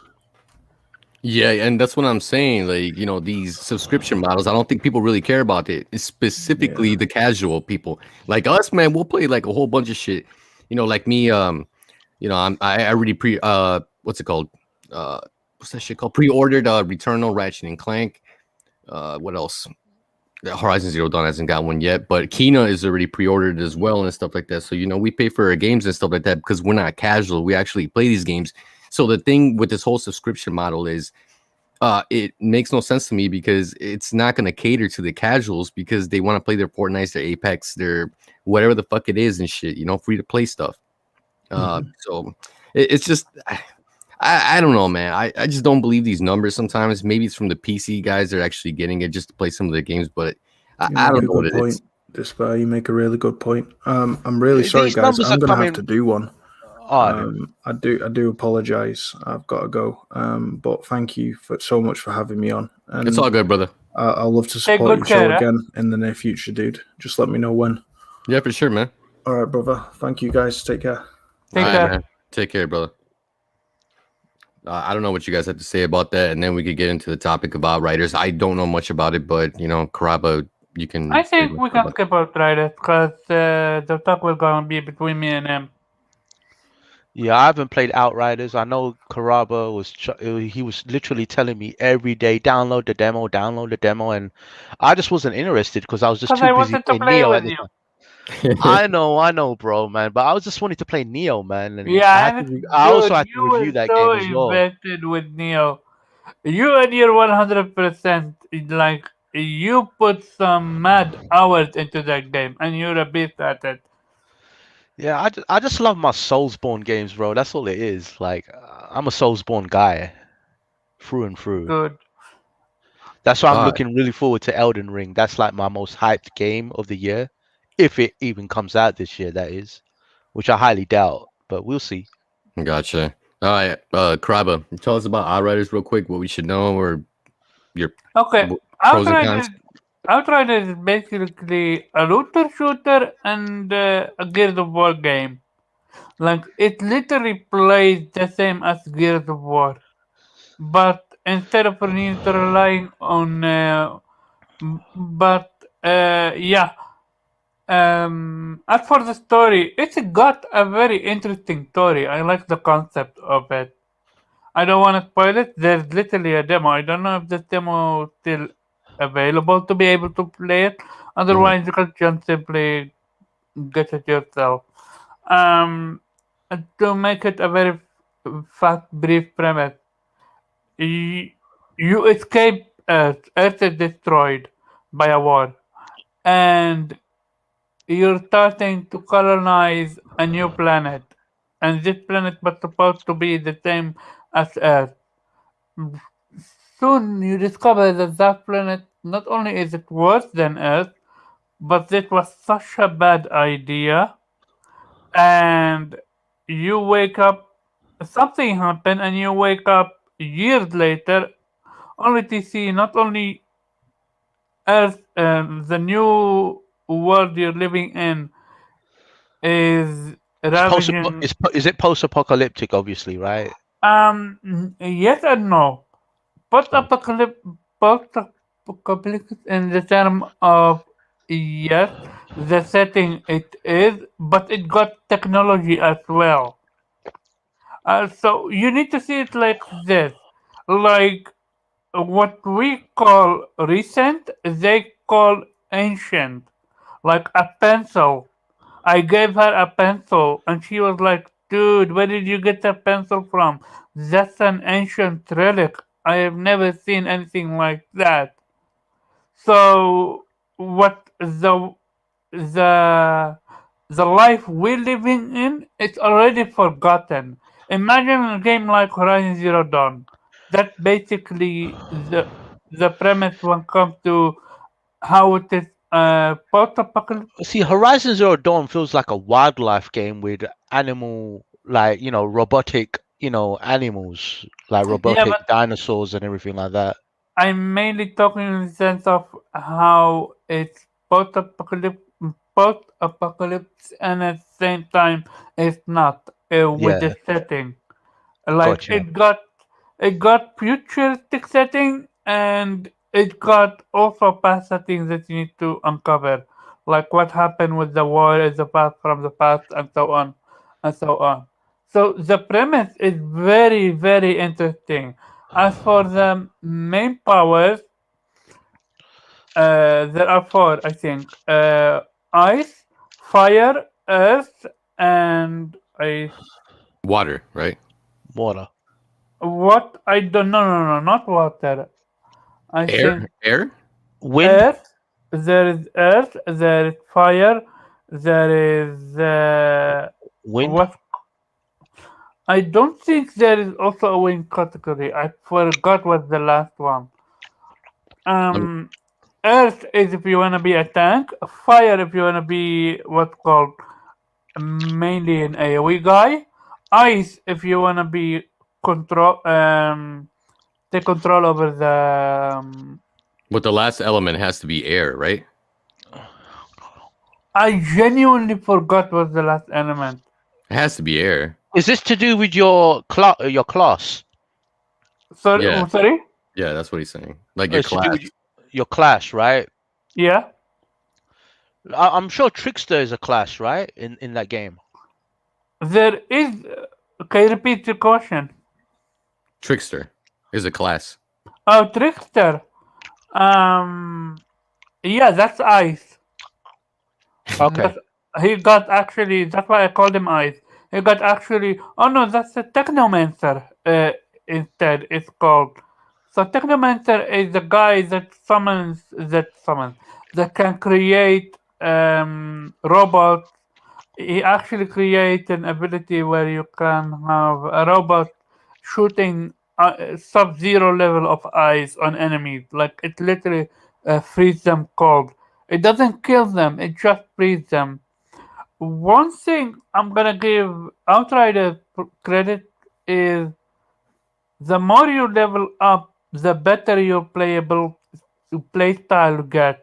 Yeah, and that's what I'm saying. Like, these subscription models, I don't think people really care about it. It's specifically the casual people. Like us, man, we'll play like a whole bunch of shit. Like me, I already what's it called? What's that shit called? Pre-ordered Returnal, Ratchet and Clank. What else? Horizon Zero Dawn hasn't got one yet, but Kena is already pre-ordered as well and stuff like that. So we pay for our games and stuff like that because we're not casual. We actually play these games. So the thing with this whole subscription model is, it makes no sense to me because it's not going to cater to the casuals because they want to play their Fortnite, their Apex, their whatever the fuck it is and shit. Free to play stuff. So it's just. I don't know, man. I just don't believe these numbers sometimes. Maybe it's from the PC guys that are actually getting it just to play some of the games, but I don't know what it is. Despair, you make a really good point. I'm really These sorry, guys. numbers I'm are gonna coming- have to do one. Oh, I do apologize. I've got to go. But thank you so much for having me on. And It's all good, brother. I'll love to Take support good your show care, again in the near future, dude. Just let me know when. Yeah, for sure, man. All right, brother. Thank you, guys. Take care. Take All care. right, man. Take care, brother. I don't know what you guys have to say about that, and then we could get into the topic of Outriders. I don't know much about it, but Karaba, you can. I say think much we can about it. skip Outriders because the talk will gonna be between me and him. yeah, I haven't played Outriders. I know Karaba he was literally telling me every day, download the demo, and I just wasn't interested because I was just Because too I busy wanted to playing play Neo with at the you. time. I know, bro, man. But I was just wanting to play Neo, man. And Yeah, I also dude, had to you were review that so game as well. invested with Neo. You and your 100%, like, you put some mad hours into that game, and you're a beast at it. Yeah, I just love my Soulsborne games, bro. That's all it is. Like, I'm a Soulsborne guy through and through. Good. That's why I'm All right. looking really forward to Elden Ring. That's like my most hyped game of the year, if it even comes out this year, that is, which I highly doubt, but we'll see. Gotcha. All right, Karaba, tell us about Outriders real quick. What we should know, or your Okay, pros and cons. Outriders is basically a looter shooter and a Gears of War game. Like, it literally plays the same as Gears of War, but instead of relying on, yeah. As for the story, it's got a very interesting story. I like the concept of it. I don't want to spoil it. There's literally a demo. I don't know if this demo is still available to be able to play it. Otherwise, you can just simply get it yourself. Um, to make it a very fast, brief premise, you escape Earth. Earth is destroyed. by a war, and you're starting to colonize a new planet, and this planet was supposed to be the same as Earth. Soon you discover that that planet not only is it worse than Earth, but it was such a bad idea, and you wake up, something happened, and you wake up years later only to see not only Earth, the new world you're living in is It's ravaging. is it post-apocalyptic? Obviously, right? Yes and no. Oh, Post-apocalyptic in the term of yes, the setting it is, but it got technology as well. So you need to see it like this, like what we call recent, they call ancient, like a pencil. I gave her a pencil and she was like, dude, where did you get that pencil from? That's an ancient relic. I have never seen anything like that. So what the the life we're living in, it's already forgotten. Imagine a game like Horizon Zero Dawn. That's basically the premise when it comes to how it is post-apocalyptic. see, Horizon Zero Dawn feels like a wildlife game with animal, like robotic, animals like Yeah, robotic but dinosaurs and everything like that. I'm mainly talking in the sense of how it's post-apocalypse and at the same time it's not with the Yeah, setting. Like gotcha. it got futuristic setting and it got also past settings that you need to uncover, like what happened with the war is the past from the past and so on and so on. So the premise is very very interesting. As for the main powers, there are four, I think. Ice, fire, earth, and I Water, right? Water, what I don't no, not water. I think Air, air. wind, earth. There is earth. There is fire. There is wind. what I don't think there is also a wind category. I forgot what the last one. Um, Um, earth is if you wanna be a tank. Fire if you wanna be what's called mainly an AoE guy. Ice if you wanna be control take control over the but the last element has to be air, right? I genuinely forgot what's the last element. It has to be air. Is this to do with your class? Sorry, Yeah, sorry. yeah, that's what he's saying. Like your It's to do class. with your class, right? Yeah, I'm sure Trickster is a class, right? In that game. there is. Can you repeat the question? Trickster is a class. Oh, trickster. Um, yeah, that's Ice. Okay. That's, he got actually. That's why I called him Ice. He got actually. Oh no, that's a Technomancer. Instead, it's called. So Technomancer is the guy that that can create robots. He actually create an ability where you can have a robot shooting sub-zero level of eyes on enemies. Like it literally frees them cold. It doesn't kill them. It just frees them. One thing I'm gonna give Outriders credit is the more you level up, the better your playable play style gets.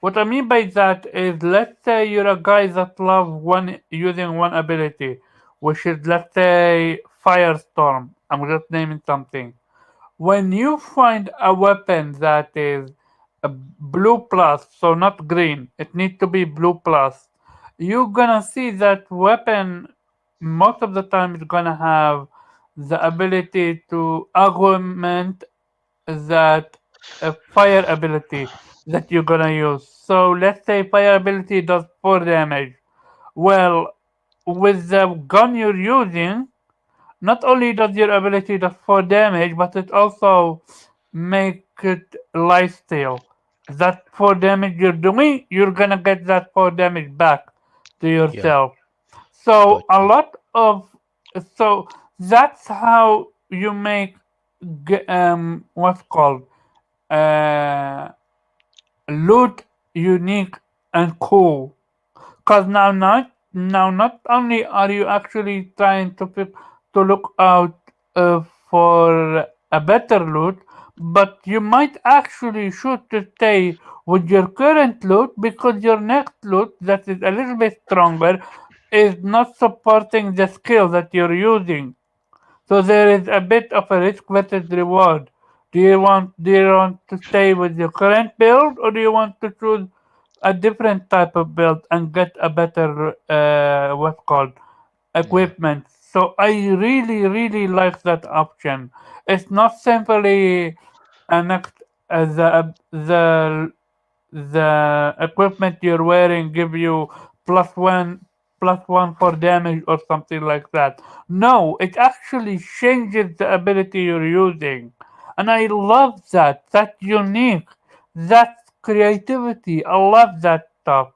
What I mean by that is, let's say you're a guy that love one using one ability, which is let's say Firestorm. I'm just naming something. When you find a weapon that is a blue plus, so not green, it needs to be blue plus. You're gonna see that weapon most of the time is gonna have the ability to augment that fire ability that you're gonna use. So let's say fire ability does 4 damage. Well, with the gun you're using, not only does your ability does 4 damage, but it also make it lifesteal. that 4 damage you're doing, you're gonna get that 4 damage back to Yeah, yourself. got So a you. lot of so that's how you make what's called uh loot unique and cool. Cause not only are you actually trying to look out for a better loot, but you might actually shoot to stay with your current loot because your next loot that is a little bit stronger is not supporting the skill that you're using. So there is a bit of a risk versus reward. Do you want to stay with your current build, or do you want to choose a different type of build and get a better what's called Yeah. equipment? So I really like that option. It's not simply an act the equipment you're wearing give you plus one for damage or something like that. No, it actually changes the ability you're using. And I love that. That unique. That creativity. I love that stuff.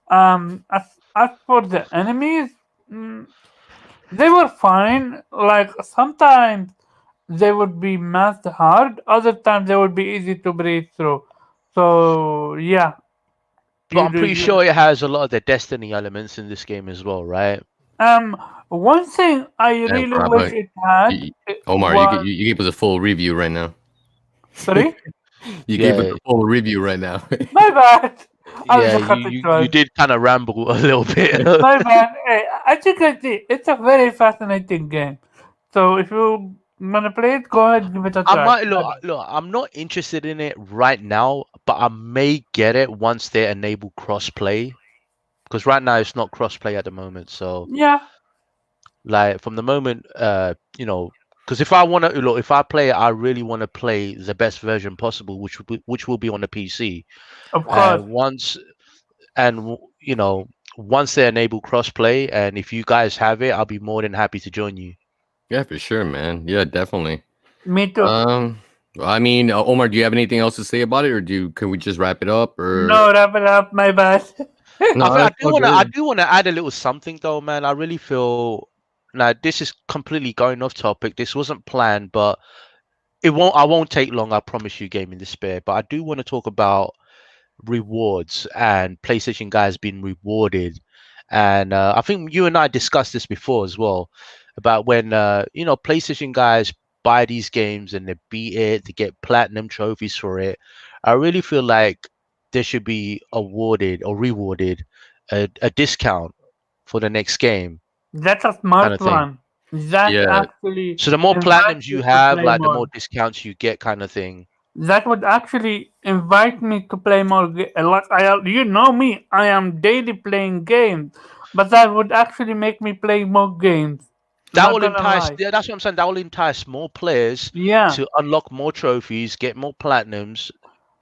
As for the enemies, mm, they were fine. Like sometimes they would be math hard, other times they would be easy to breathe through. So yeah, But you I'm do pretty you. sure it has a lot of the Destiny elements in this game as well, right? Um, One thing I Damn, really wish Prabha. it had You, it Omar, was you gave us a full review right now. sorry, You gave us Yeah, a full review right now. my bad. I'll yeah. just You cut it you, you short. did kind of ramble a little bit. My bad. Hey, as you can see, it's a very fascinating game. So if you wanna play it, go ahead, give it a I try. might My look. bad. Look, I'm not interested in it right now, but I may get it once they enable crossplay. Because right now it's not crossplay at the moment. So Yeah, like from the moment, because if I want to look, if I play it, I really want to play the best version possible, which will be on the PC. of course. And once they enable crossplay, and if you guys have it, I'll be more than happy to join you. Yeah, for sure, man. Yeah, definitely. Me too. I mean, Omar, do you have anything else to say about it, or can we just wrap it up? Or No, wrap it up. My bad. I no, think I that's do all want to. I good. do want to add a little something though, man. I really feel like this is completely going off topic. This wasn't planned, but it won't. I won't take long. I promise you, Gaming Despair. But I do want to talk about rewards and PlayStation guys being rewarded. And I think you and I discussed this before as well about when PlayStation guys buy these games and they beat it, they get platinum trophies for it. I really feel like they should be awarded or rewarded a discount for the next game, That's a kind smart of thing. one. That Yeah, actually So the more invites platinums you you to have, play like the more. more discounts you get, kind of thing. That would actually invite me to play more. Like you know me, I am daily playing games, but that would actually make me play more games. That Not will gonna entice. lie. Yeah, that's what I'm saying. That will entice more players Yeah, to unlock more trophies, get more platinums,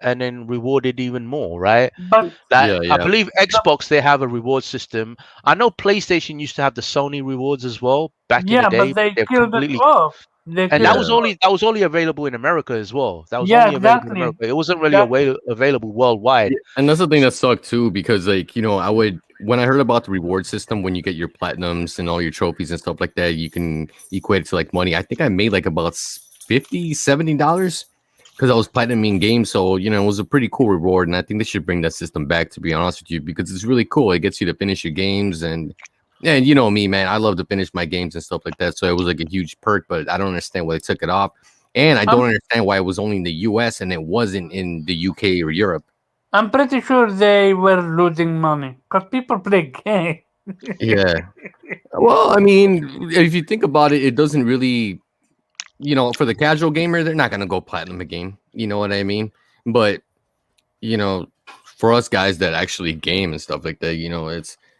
and then rewarded even more, right? but Like yeah, I yeah. believe the, Xbox they have a reward system. I know PlayStation used to have the Sony rewards as well back in the yeah, day, but but they they've killed it completely off. They and that killed Yeah. was it only off. that was only available in America as well. That was Yeah, only available in exactly. America. It wasn't really Exactly. available worldwide. Yeah, and that's the thing that sucked too, because like I would when I heard about the reward system when you get your platinums and all your trophies and stuff like that, you can equate it to like money. I think I made like about $50-$70 because I was platinuming games, so it was a pretty cool reward, and I think they should bring that system back. To be honest with you, because it's really cool. It gets you to finish your games, and you know me, man, I love to finish my games and stuff like that. So it was like a huge perk, but I don't understand why they took it off. And I don't I'm understand why it was only in the US and it wasn't in the UK or Europe. I'm pretty sure they were losing money because people play games. Yeah. Well, I mean, if you think about it, it doesn't really, for the casual gamer, they're not going to go platinum a game. You know what I mean? But, you know, for us guys that actually game and stuff like that,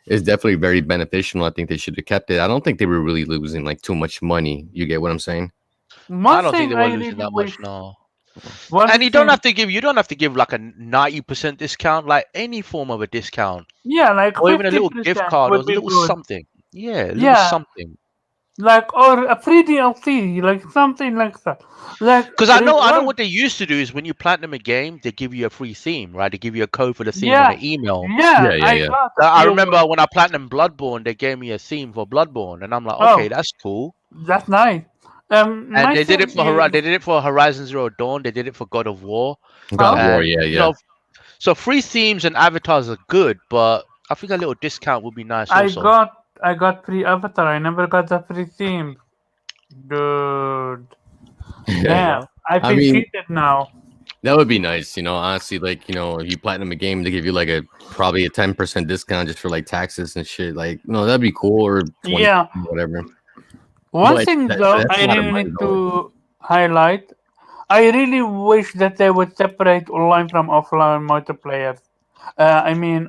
it's definitely very beneficial. I think they should have kept it. I don't think they were really losing like too much money. You get what I'm saying? I One don't think thing they I were losing really that much wish. now. One And thing, you don't have to give like a 90% discount, like any form of a discount, yeah, like or even a little gift 50% card or a would be little good. something. Yeah, a little Yeah, something. like or a free DLC, like something like that. Like Because I know reward. what they used to do is when you platinum a game, they give you a free theme, right? They give you a code for the theme on Yeah, the email. yeah, Yeah, yeah, I yeah. got a I few. remember when I platinum Bloodborne, they gave me a theme for Bloodborne, and I'm like, okay, Oh, that's cool. that's nice. And My thing They is, did it for Horizon Zero Dawn. They did it for God of War, God of oh, War, and yeah, yeah. so free themes and avatars are good, but I think a little discount would be nice I also. got I got free avatar. I never got the free theme, dude. You Yeah. Damn, know, I I feel mean, cheated now. that would be nice, honestly, like, if you platinum a game, they give you like probably a 10% discount just for like taxes and shit. Like, no, that'd be cool, or 20, Yeah. whatever. One But thing though, that's a I lot of really money need though. to highlight. I really wish that they would separate online from offline multiplayer. I mean,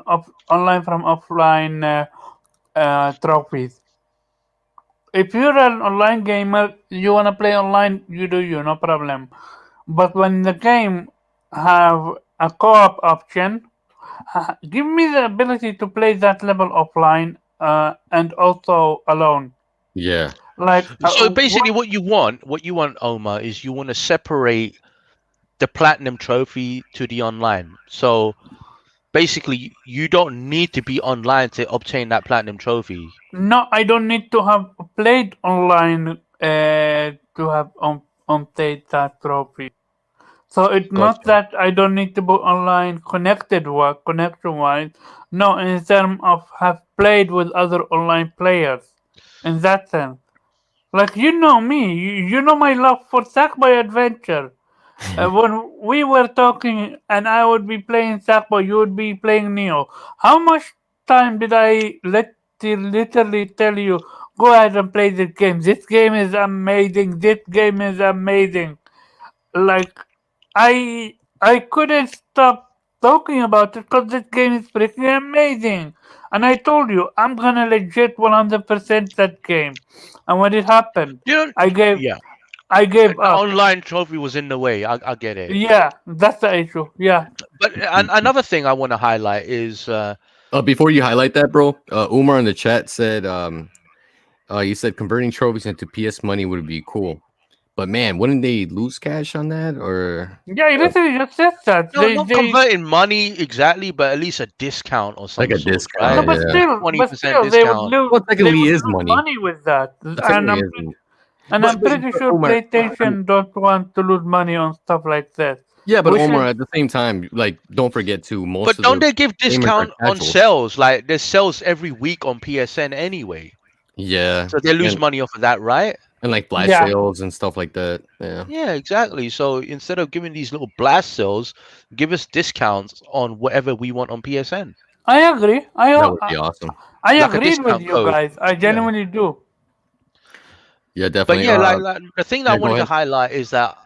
online from offline trophies. If you're an online gamer, you wanna play online, you do you, no problem. But when the game have a co-op option, give me the ability to play that level offline and also alone. Yeah. Like so basically, what you want, Omar, is you want to separate the platinum trophy to the online. So basically, you don't need to be online to obtain that platinum trophy. no, I don't need to have played online to have played that trophy. So it's not Gotcha. that I don't need to be online connection wise. No, in terms of have played with other online players. In that sense, like you know me, you know my love for Sackboy Adventure. When we were talking, and I would be playing Sackboy, you would be playing Neo. How much time did I literally tell you, go ahead and play this game? This game is amazing. This game is amazing. Like I couldn't stop talking about it because this game is freaking amazing. And I told you I'm gonna legit 100% that game. And when it happened, You know, I gave yeah, I gave the up. online trophy was in the way. I get it. Yeah, that's the issue. Yeah. But another thing I want to highlight is Before you highlight that, bro, Umar in the chat said, you said converting trophies into PS money would be cool. But man, wouldn't they lose cash on that? Or Yeah, it uh, literally just said that. no, They not they converting money exactly, but at least a discount or like some a sort, no, right? discount? but Yeah. still, 20% discount. Well, they technically would is lose money. money with that. It technically isn't. And I'm But pretty sure Omar, PlayStation don't want to lose money on stuff like that. yeah, but We Omar, should. at the same time, like, don't forget too, most But of the don't they give gamers are discount on casuals. sales? Like there's sales every week on PSN anyway, Yeah, so they lose and money off of that, right? like flash Yeah, sales and stuff like that. Yeah, Yeah, exactly. So instead of giving these little blast sales, give us discounts on whatever we want on PSN, I agree. that would be awesome. I like a agreed with discount you code. guys. I Yeah. genuinely do. Yeah, But definitely. yeah, like the thing that I Yeah, go wanted to ahead. highlight is that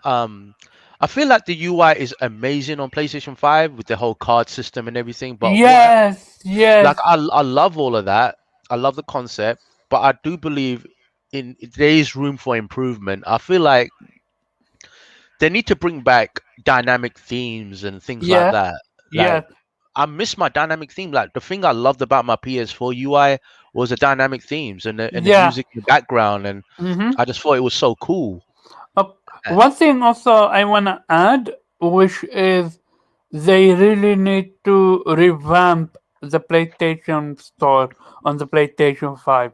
I feel like the UI is amazing on PlayStation 5 with the whole card system and everything. But what Yes, like yes, I love all of that. I love the concept, but I do believe in there is room for improvement. I feel like they need to bring back dynamic themes and things like yeah, that. yes, Like I miss my dynamic theme. Like the thing I loved about my PS4 UI was the dynamic themes and the yeah. music in the background, and Mm-hmm. I just thought it was so cool. Uh, One thing also I wanna add, which is they really need to revamp the PlayStation Store on the PlayStation 5.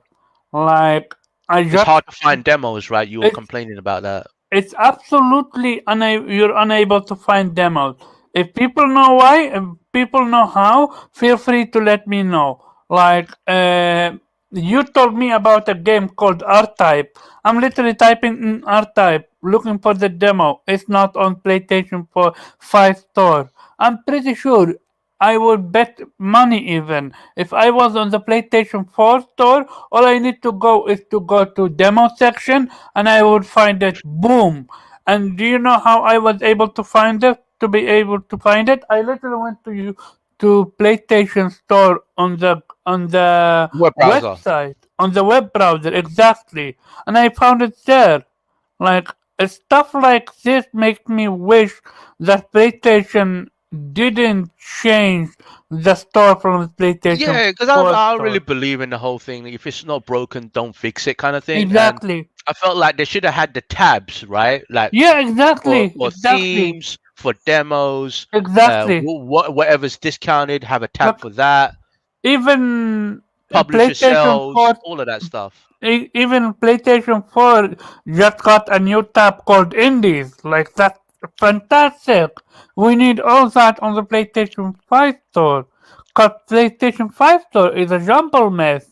Like I It's just hard to find demos, right? You were it's complaining about that. it's absolutely you're unable to find demos. If people know why, if people know how, feel free to let me know. Like you told me about a game called R-Type. I'm literally typing in R-Type, looking for the demo. It's not on PlayStation 4 5 store. I'm pretty sure I would bet money even. If I was on the PlayStation 4 store, all I need to go is to go to demo section and I would find it. Boom. And do you know how I was able to find it? To be able to find it, I literally went to PlayStation Store on the Web browser. website on the web browser exactly, and I found it there. Like stuff like this makes me wish that PlayStation didn't change the store from the PlayStation Yeah, because 4 I don't store. really believe in the whole thing. If it's not broken, don't fix it, kind of thing. And Exactly. I felt like they should have had the tabs, right? Like Yeah, exactly. for Exactly. themes, for demos, Exactly. whatever's discounted, have a tab Like for that. even Publisher PlayStation sales, 4, all of that stuff. even PlayStation 4 just got a new tab called Indies. Like that's fantastic. We need all that on the PlayStation 5 store. Cause PlayStation 5 store is a jumble mess.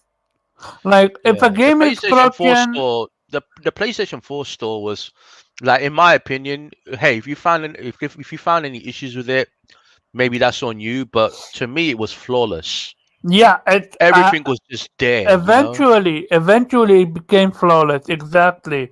Like if a Yeah, the game is PlayStation 4 broken, store, the PlayStation 4 store was like, in my opinion, hey, if you found if you found any issues with it, maybe that's on you. But to me, it was flawless. yeah, it Everything was just there, you know. eventually it became flawless. Exactly.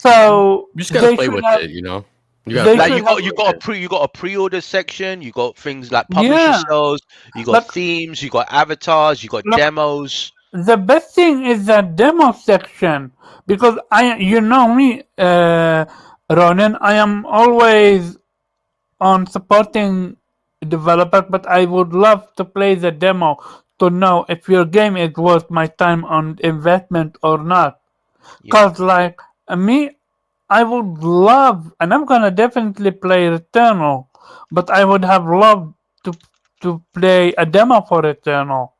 Hmm. So You just gotta play with it, you know. You gotta they play Like should with have, it. you got a pre-order section, you got things like publisher yeah. sales, you got Like themes, you got avatars, you got like demos. the best thing is the demo section because you know me, Ronan. I am always on supporting developers, but I would love to play the demo to know if your game is worth my time on investment or not. Yeah. Cause like me, I would love, and I'm gonna definitely play Returnal, but I would have loved to play a demo for Returnal.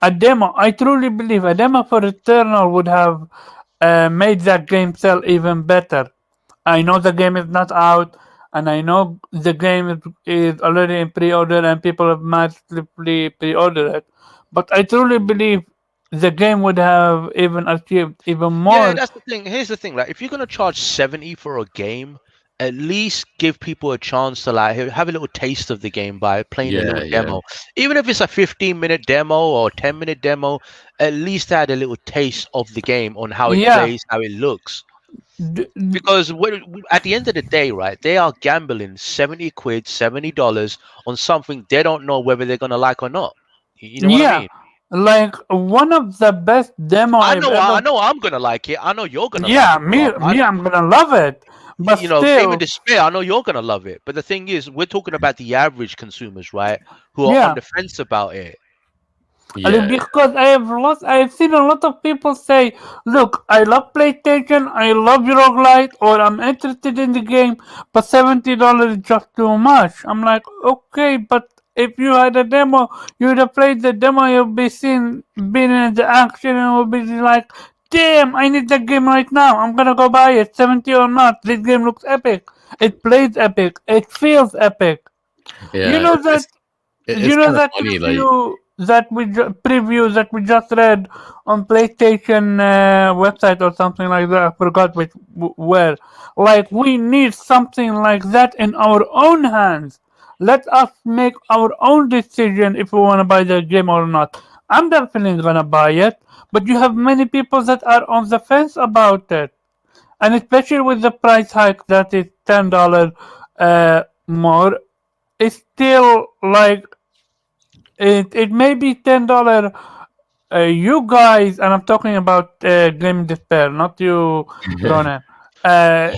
A demo, I truly believe a demo for Returnal would have made that game sell even better. I know the game is not out, and I know the game is already in pre-order, and people have massively pre-ordered it. But I truly believe the game would have even achieved even Yeah, more. that's the thing. Here's the thing, like if you're gonna charge 70 for a game, at least give people a chance to like have a little taste of the game by playing a little Yeah. demo. Even if it's a 15-minute demo or 10-minute demo, at least add a little taste of the game on how it Yeah, plays, how it looks. d- d- Because at the end of the day, right, they are gambling 70 quid, $70 on something they don't know whether they're gonna like or not. You know what I yeah. mean? Like one of the best demo I've I ever. know I'm gonna like it. I know you're gonna like Yeah, it, bro. I'm gonna love it. But You know, Fame and still, Despair, I know you're gonna love it. But the thing is, we're talking about the average consumers, right? Who are on yeah. the fence about it. Yeah. Because I've seen a lot of people say, "Look, I love PlayStation, I love Roguelite, or I'm interested in the game, but $70 is just too much." I'm like, okay, but if you had a demo, you would have played the demo, you'll be been in the action, and will be like, "Damn, I need that game right now. I'm gonna go buy it, 70 or not. This game looks epic. It plays epic. It feels epic." You Yeah. know that It's kind of funny, like preview that we just read on PlayStation website or something like that. I forgot where. Like we need something like that in our own hands. Let us make our own decision if we want to buy the game or not. I'm definitely gonna buy it, but you have many people that are on the fence about it, and especially with the price hike that is $10 more. It's still like it may be $10. You guys, and I'm talking about Game Despair, not you, Ronan.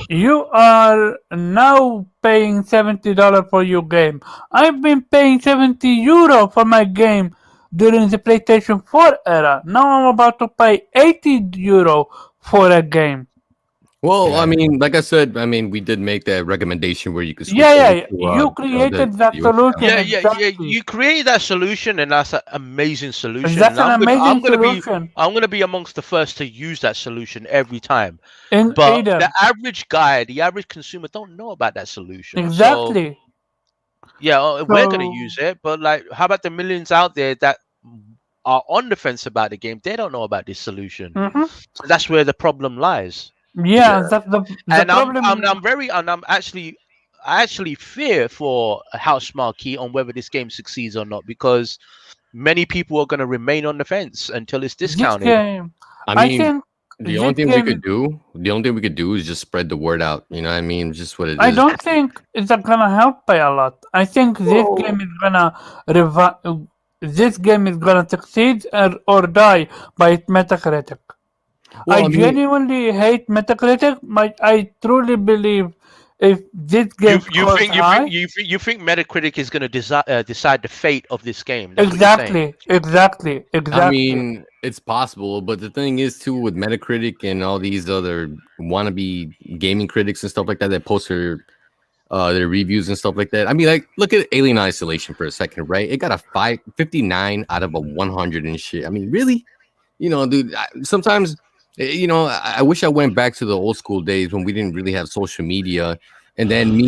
You are now paying $70 for your game. I've been paying €70 for my game during the PlayStation 4 era. Now I'm about to pay €80 for a game. well, I Yeah. mean, like I said, I mean, we did make that recommendation where you could switch Yeah, over yeah. to You the created that US account. solution Yeah. exactly. You create that solution, and that's an amazing solution. That's And an amazing solution. I'm gonna be amongst the first to use that solution every time. In But the Eden. average guy, the average consumer, don't know about that solution. So Exactly. yeah, we're gonna So use it. But like, how about the millions out there that are on the fence about the game? They don't know about this solution. mhm. That's where the problem lies. Yeah, Yeah. that's the And problem. I actually fear for House Marquee on whether this game succeeds or not, because many people are going to remain on the fence until it's This discounted. game, I I mean, think the only this thing we game. could do, is just spread the word out. You know what I mean? Just what it I is. don't think it's gonna help by a lot. I think this game is gonna This game is gonna succeed or die by Metacritic. Well, I I mean, genuinely hate Metacritic, but I truly believe if this game scores high. You think Metacritic is going to decide the fate of this game? That's what you're saying. Exactly. I mean, it's possible, but the thing is too with Metacritic and all these other wannabe gaming critics and stuff like that post their reviews and stuff like that. I mean, like, look at Alien Isolation for a second, right? It got a 59 out of a 100 and shit. I mean, really? You know, dude, sometimes, I wish I went back to the old school days when we didn't really have social media. And then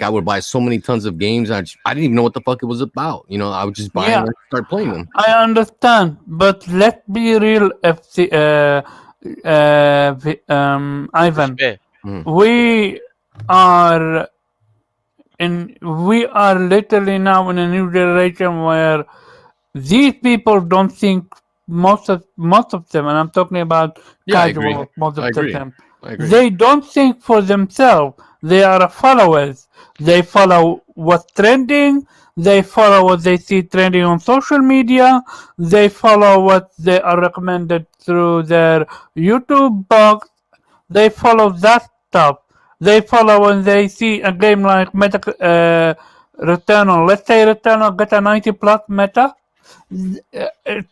I would buy so many tons of games. I didn't even know what the fuck it was about. You know, I would just buy them and start playing them. I understand, but let's be real, Ivan. We are we are literally now in a new generation where these people don't think most of them, and I'm talking about casual. Most of them, they don't think for themselves. They are followers. They follow what's trending. They follow what they see trending on social media. They follow what they are recommended through their YouTube box. They follow that stuff. They follow when they see a game like Returnal. Let's say Returnal get a 90 plus meta.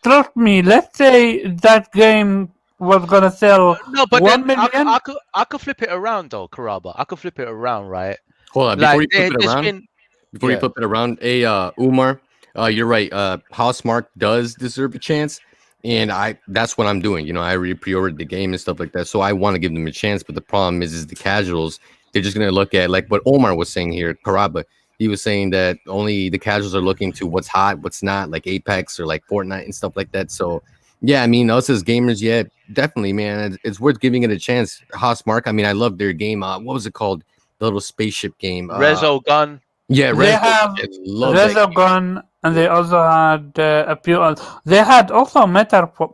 Trust me, let's say that game was gonna sell. No, but 1 then million. I could flip it around though, Karaba. I could flip it around, right? Hold on, before you flip it around, Umar, you're right. Housemarque does deserve a chance, and that's what I'm doing. You know, I already pre-ordered the game and stuff like that, so I want to give them a chance. But the problem is the casuals. They're just gonna look at like what Omar was saying here, Karaba. He was saying that only the casuals are looking to what's hot, what's not, like Apex or like Fortnite and stuff like that. So, yeah, I mean, us as gamers, yeah, definitely, man, it's worth giving it a chance. Housemarque, I mean, I love their game. What was it called? The little spaceship game. Resogun. Yeah, They have Resogun, and they also had a few. They had also Matterfall.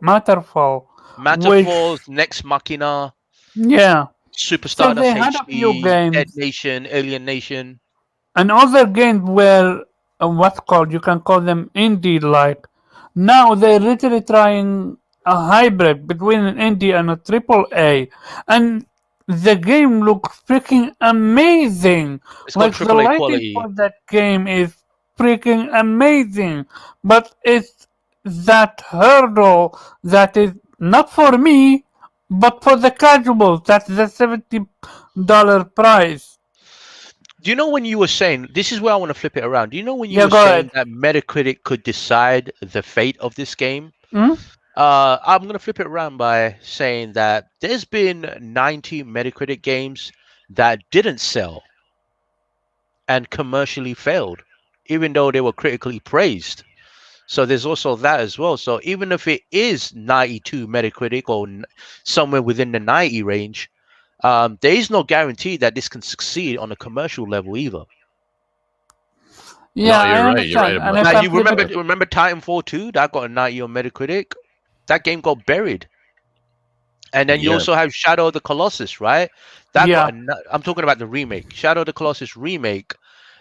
Matterfall's Next Machina. Yeah. Superstar. So they had a few games. Dead Nation, Alien Nation. And other games were you can call them indie like. Now they're literally trying a hybrid between an indie and a AAA, and the game looks freaking amazing. It's got the AAA lighting quality. for that game is freaking amazing, but it's that hurdle that is not for me, but for the casuals. That's the $70 price. Do you know when you were saying, this is where I want to flip it around. Do you know when you were saying that Metacritic could decide the fate of this game? Hmm? I'm going to flip it around by saying that there's been 90 Metacritic games that didn't sell and commercially failed, even though they were critically praised. So there's also that as well. So even if it is 92 Metacritic or somewhere within the 90 range, there is no guarantee that this can succeed on a commercial level either. Yeah, no, you're right. You're right about that. You remember Titanfall 2? That got a 90 on Metacritic. That game got buried. And then you also have Shadow of the Colossus, right? I'm talking about the remake. Shadow of the Colossus remake.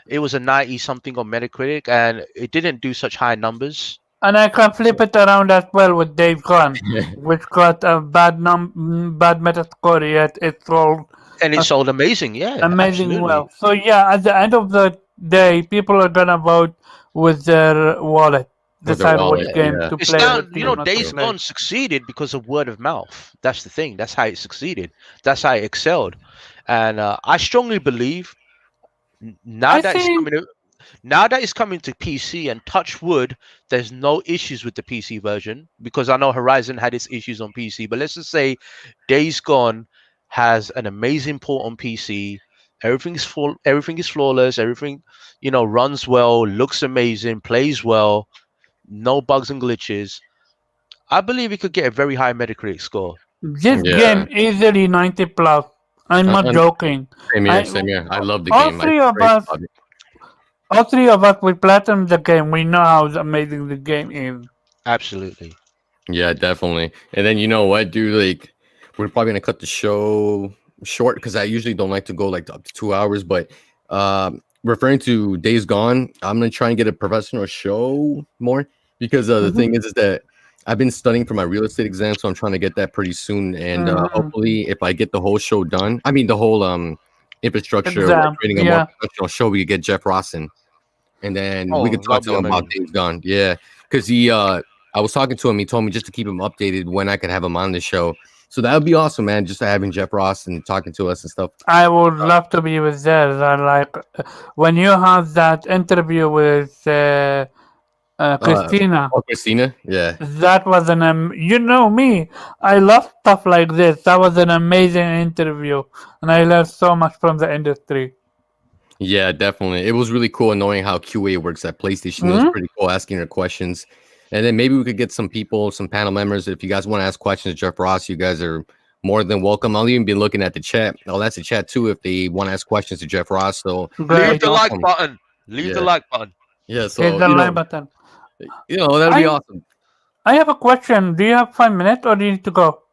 It was a 90 something on Metacritic, and it didn't do such high numbers. And I can flip it around as well with Days Gone, which got a bad Metascore, yet it sold. And it sold amazing, amazing well. So yeah, at the end of the day, people are gonna vote with their wallet, decide which game to play. Days Gone succeeded because of word of mouth. That's the thing. That's how it succeeded. That's how it excelled. And I strongly believe now that it's coming to PC, and touch wood, there's no issues with the PC version, because I know Horizon had its issues on PC. But let's just say Days Gone has an amazing port on PC. Everything is flawless. Everything, runs well, looks amazing, plays well, no bugs and glitches. I believe it could get a very high Metacritic score. This game easily 90 plus. I'm not joking. Same here. I love the game. All three of us, we platinum the game. We know how amazing the game is. Absolutely. Yeah, definitely. And then you know what, dude? Like, we're probably gonna cut the show short because I usually don't like to go like up to 2 hours. But referring to Days Gone, I'm gonna try and get a professional show more, because the thing is that I've been studying for my real estate exam, so I'm trying to get that pretty soon. And hopefully, if I get the whole show done, I mean the whole infrastructure, like Exam. creating a more Yeah. professional show, we could get Jeff Ross in, and then we Oh, could talk that'd to be him about amazing. Days Gone. Yeah, because I was talking to him. He told me just to keep him updated when I could have him on the show. So that would be awesome, man. Just having Jeff Ross and talking to us and stuff. I would love to be with there. Like when you have that interview with Christina, Oh, Christina, yeah. that was you know me. I love stuff like this. That was an amazing interview, and I learned so much from the industry. Yeah, definitely. It was really cool knowing how QA works at PlayStation. It was pretty cool asking her questions. And then maybe we could get some people, some panel members. If you guys want to ask questions to Jeff Ross, you guys are more than welcome. I'll even be looking at the chat. Oh, that's the chat too if they want to ask questions to Jeff Ross. So Leave Great. the like awesome. button. Leave the Yeah. like button. Yeah, Hit so the like button. that'll be awesome. I have a question. Do you have 5 minutes or do you need to go?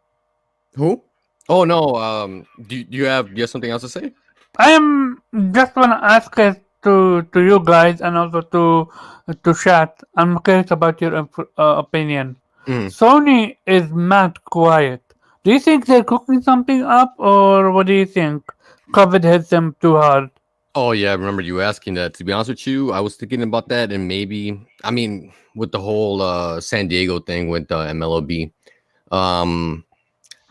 Who? Oh no. Do you have something else to say? I am just wanna ask it to you guys and also to chat. I'm curious about your opinion. Sony is mad quiet. Do you think they're cooking something up, or what do you think? COVID hit them too hard. Oh yeah, I remember you asking that. To be honest with you, I was thinking about that, and maybe with the whole San Diego thing with MLB.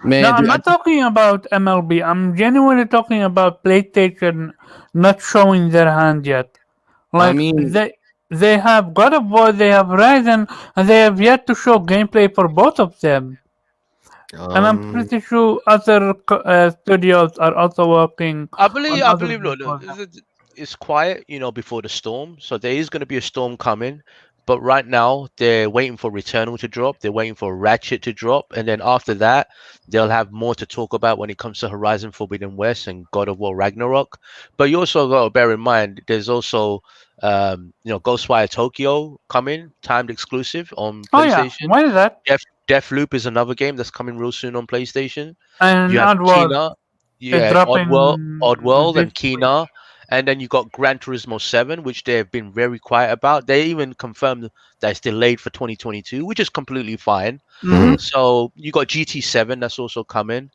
Man, No, I'm dude, not talking about MLB. I'm genuinely talking about PlayStation not showing their hand yet. Like they have God of War, they have Ryzen, and they have yet to show gameplay for both of them. And I'm pretty sure other studios are also working. I believe. Look, Look, it's quiet, before the storm. So there is going to be a storm coming. But right now, they're waiting for Returnal to drop. They're waiting for Ratchet to drop, and then after that, they'll have more to talk about when it comes to Horizon Forbidden West and God of War Ragnarok. But you also got to bear in mind, there's also, Ghostwire Tokyo coming, timed exclusive on PlayStation. Yeah. Why is that? Deathloop is another game that's coming real soon on PlayStation. And You have Oddworld. Kena, dropping Oddworld, and this week. Kena. And then you got Gran Turismo 7, which they've been very quiet about. They even confirmed that it's delayed for 2022, which is completely fine. So you got GT7 that's also coming.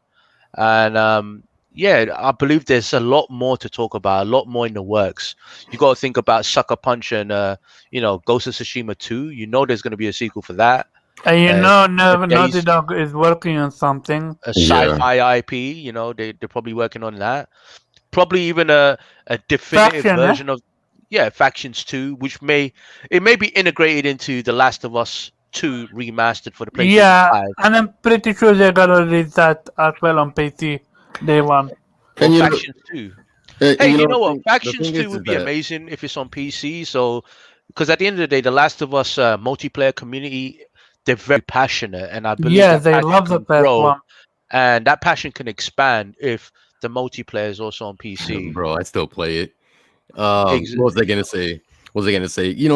And I believe there's a lot more to talk about, a lot more in the works. You got to think about Sucker Punch and, Ghost of Tsushima 2. You know there's going to be a sequel for that. Naughty Dog is working on something. A sci-fi IP, they're probably working on that. Probably even a definitive version of Factions 2, which may be integrated into The Last of Us 2 remastered for the PlayStation 5. And I'm pretty sure they're gonna release that as well on PC day one. And Factions 2. Hey, you know what? Factions 2 would be that amazing if it's on PC. So, because at the end of the day, The Last of Us multiplayer community, they're very passionate, and I believe they love the first one. And that passion can expand if the multiplayer is also on PC. Bro, I still play it. What was I gonna say?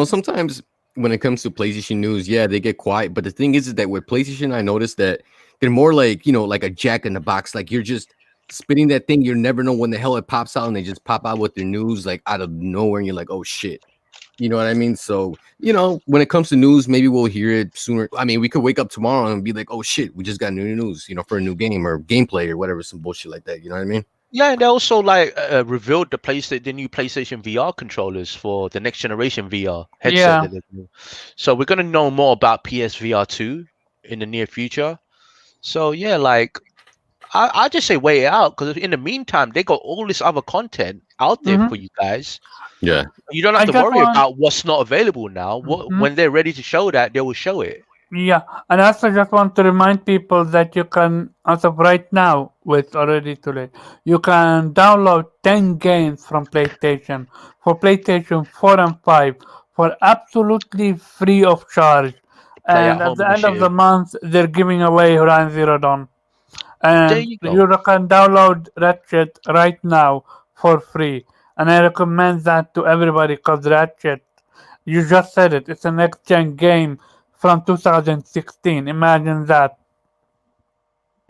Sometimes when it comes to PlayStation news, they get quiet. But the thing is that with PlayStation, I noticed that they're more like, like a jack in the box. Like you're just spinning that thing. You never know when the hell it pops out, and they just pop out with their news like out of nowhere, and you're like, oh shit. You know what I mean? So, when it comes to news, maybe we'll hear it sooner. I mean, we could wake up tomorrow and be like, oh shit, we just got new news, for a new game or gameplay or whatever, some bullshit like that. You know what I mean? Yeah, and they also revealed the new PlayStation VR controllers for the next generation VR headset. Yeah. So we're gonna know more about PSVR 2 in the near future. So I just say wait it out, because in the meantime they got all this other content out there for you guys. Yeah, you don't have to worry about what's not available now. When they're ready to show that, they will show it. Yeah, and I also just want to remind people that you can, as of right now, it's already too late, you can download 10 games from PlayStation for PlayStation 4 and 5 for absolutely free of charge. And at the end of the month, they're giving away Horizon Zero Dawn. And you can download Ratchet right now for free. And I recommend that to everybody, because Ratchet, you just said it, it's a next-gen game from 2016. Imagine that.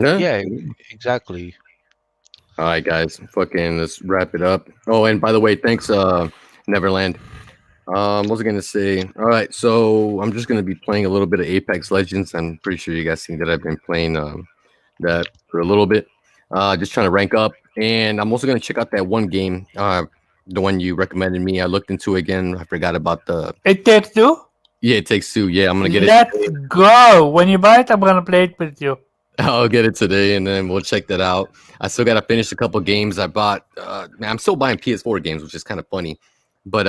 Yeah, exactly. All right, guys, let's wrap it up. Oh, and by the way, thanks, Neverland. What was I gonna say? All right, so I'm just gonna be playing a little bit of Apex Legends. I'm pretty sure you guys seen that I've been playing that for a little bit. Just trying to rank up, and I'm also gonna check out that one game, the one you recommended me. I looked into it again. I forgot about the. It Takes Two. Yeah, It Takes Two. Yeah, I'm gonna get Let's it. go. When you buy it, I'm gonna play it with you. I'll get it today, and then we'll check that out. I still gotta finish a couple games I bought. Man, I'm still buying PS4 games, which is kind of funny. But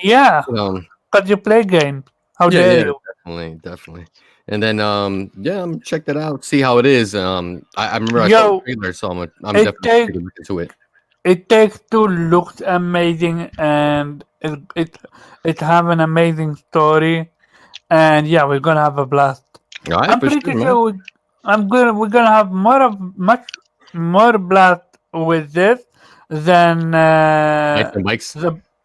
Yeah, you because you play games. How yeah, dare you? definitely. And then yeah, I'm check that out, see how it is. I remember I saw Yo, the trailer, so I'm it definitely takes gonna look into it. It Takes Two looks amazing, and it have an amazing story, and yeah, we're gonna have a blast. All right, I'm for pretty sure, man. sure we're gonna have much more blast with this than Knights and Bikes,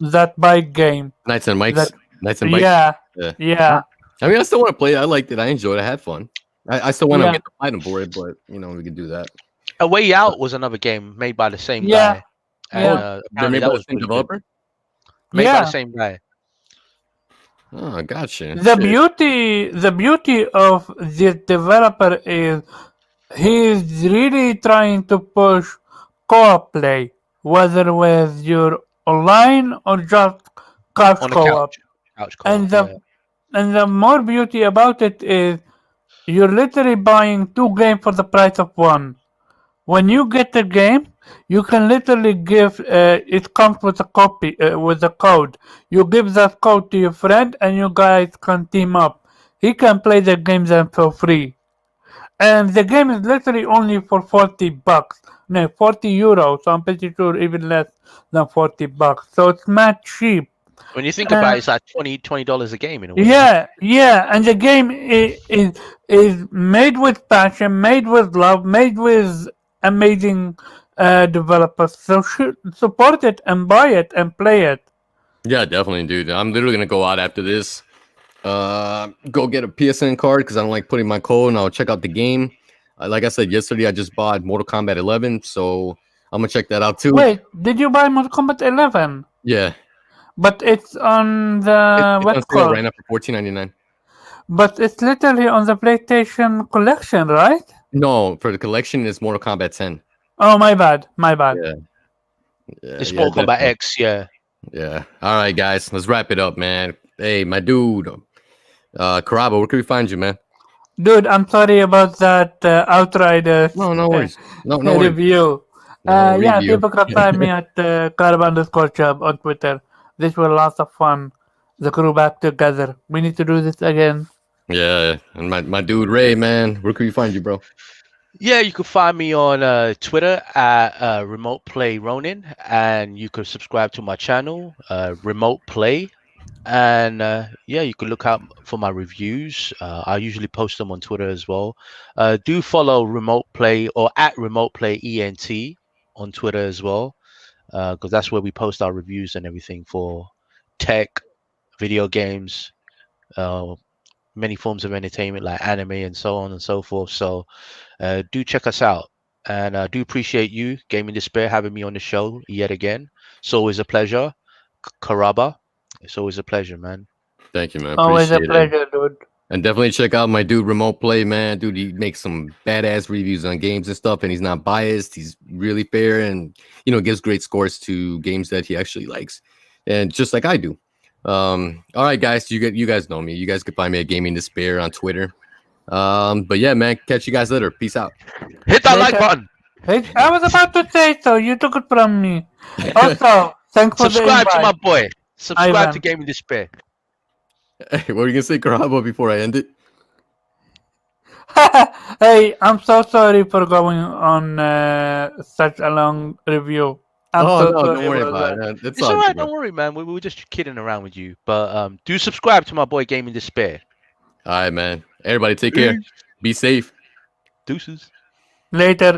that bike game. Knights and Bikes, That Knights and Bikes. yeah Yeah. yeah I mean, I still want to play it. I liked it. I enjoyed it. I had fun. I still want to yeah get the item for it, but we can do that. A Way Out was another game made by the same yeah guy, and yeah They're apparently made that by the was same pretty good. developer. Made by the yeah. same guy. Oh, gotcha. The Shit. beauty of this developer is he's really trying to push co-op play, whether with your online or just couch On the co-op. couch And co-op. Yeah. the more beauty about it is you're literally buying two games for the price of one. When you get the game, you can literally give it comes with a copy with a code. You give that code to your friend, and you guys can team up. He can play the game then for free. And the game is literally only for $40. No, €40. So I'm pretty sure even less than $40. So it's not cheap. When you think about it, it's like $20 a game in a way. isn't it? Yeah, and the game is made with passion, made with love, made with amazing developers. So support it and buy it and play it. Yeah, definitely, dude. I'm literally gonna go out after this. Go get a PSN card because I don't like putting my code, and I'll check out the game. Like I said yesterday, I just bought Mortal Kombat 11, so I'm gonna check that out too. Wait, did you buy Mortal Kombat 11? Yeah, But it's on the it's what's on sale called? right now for $14.99. But it's literally on the PlayStation collection, right? No, for the collection, it's Mortal Kombat 10. Oh, my bad. Yeah, It's yeah, Mortal Kombat definitely. X. Yeah. Yeah. All right, guys, let's wrap it up, man. Hey, my dude, Karaba, where can we find you, man? Dude, I'm sorry about that Outriders No worries. No worries. review. No Yeah, review. people can find me at Carb_Chub on Twitter. This was lots of fun. The crew back together. We need to do this again. Yeah, and my dude Ray, man, where can we find you, bro? Yeah, you can find me on Twitter at Remote Play Ronin, and you can subscribe to my channel, Remote Play. And yeah, you can look out for my reviews. I usually post them on Twitter as well. Do follow Remote Play or at Remote Play ENT on Twitter as well, because that's where we post our reviews and everything for tech, video games, many forms of entertainment like anime and so on and so forth. So do check us out, and I do appreciate you, Gaming Despair, having me on the show yet again. It's always a pleasure. Karaba, it's always a pleasure, man. Thank you, man. Always a Appreciate it. pleasure, dude. And definitely check out my dude Remote Play, man. Dude, he makes some badass reviews on games and stuff, and he's not biased. He's really fair, and gives great scores to games that he actually likes, and just like I do. All right, guys, you guys know me. You guys can find me at Gaming Despair on Twitter. But yeah, man, catch you guys later. Peace out. Hit that like Later. button. Hey, I was about to say so. You took it from me. Also, thanks for Subscribe the to my invite. boy. Subscribe Ivan. to Gaming Despair. Hey, what were you gonna say, Karabo, before I end it? Hey, I'm so sorry for going on such a long review. I'm Oh so no, sorry don't worry about about that. it. It's It's all all right. good, man. Don't worry, man. We were just kidding around with you. But do subscribe to my boy Gaming Despair. All right, man. Everybody, take care. Be safe. Deuces. Later.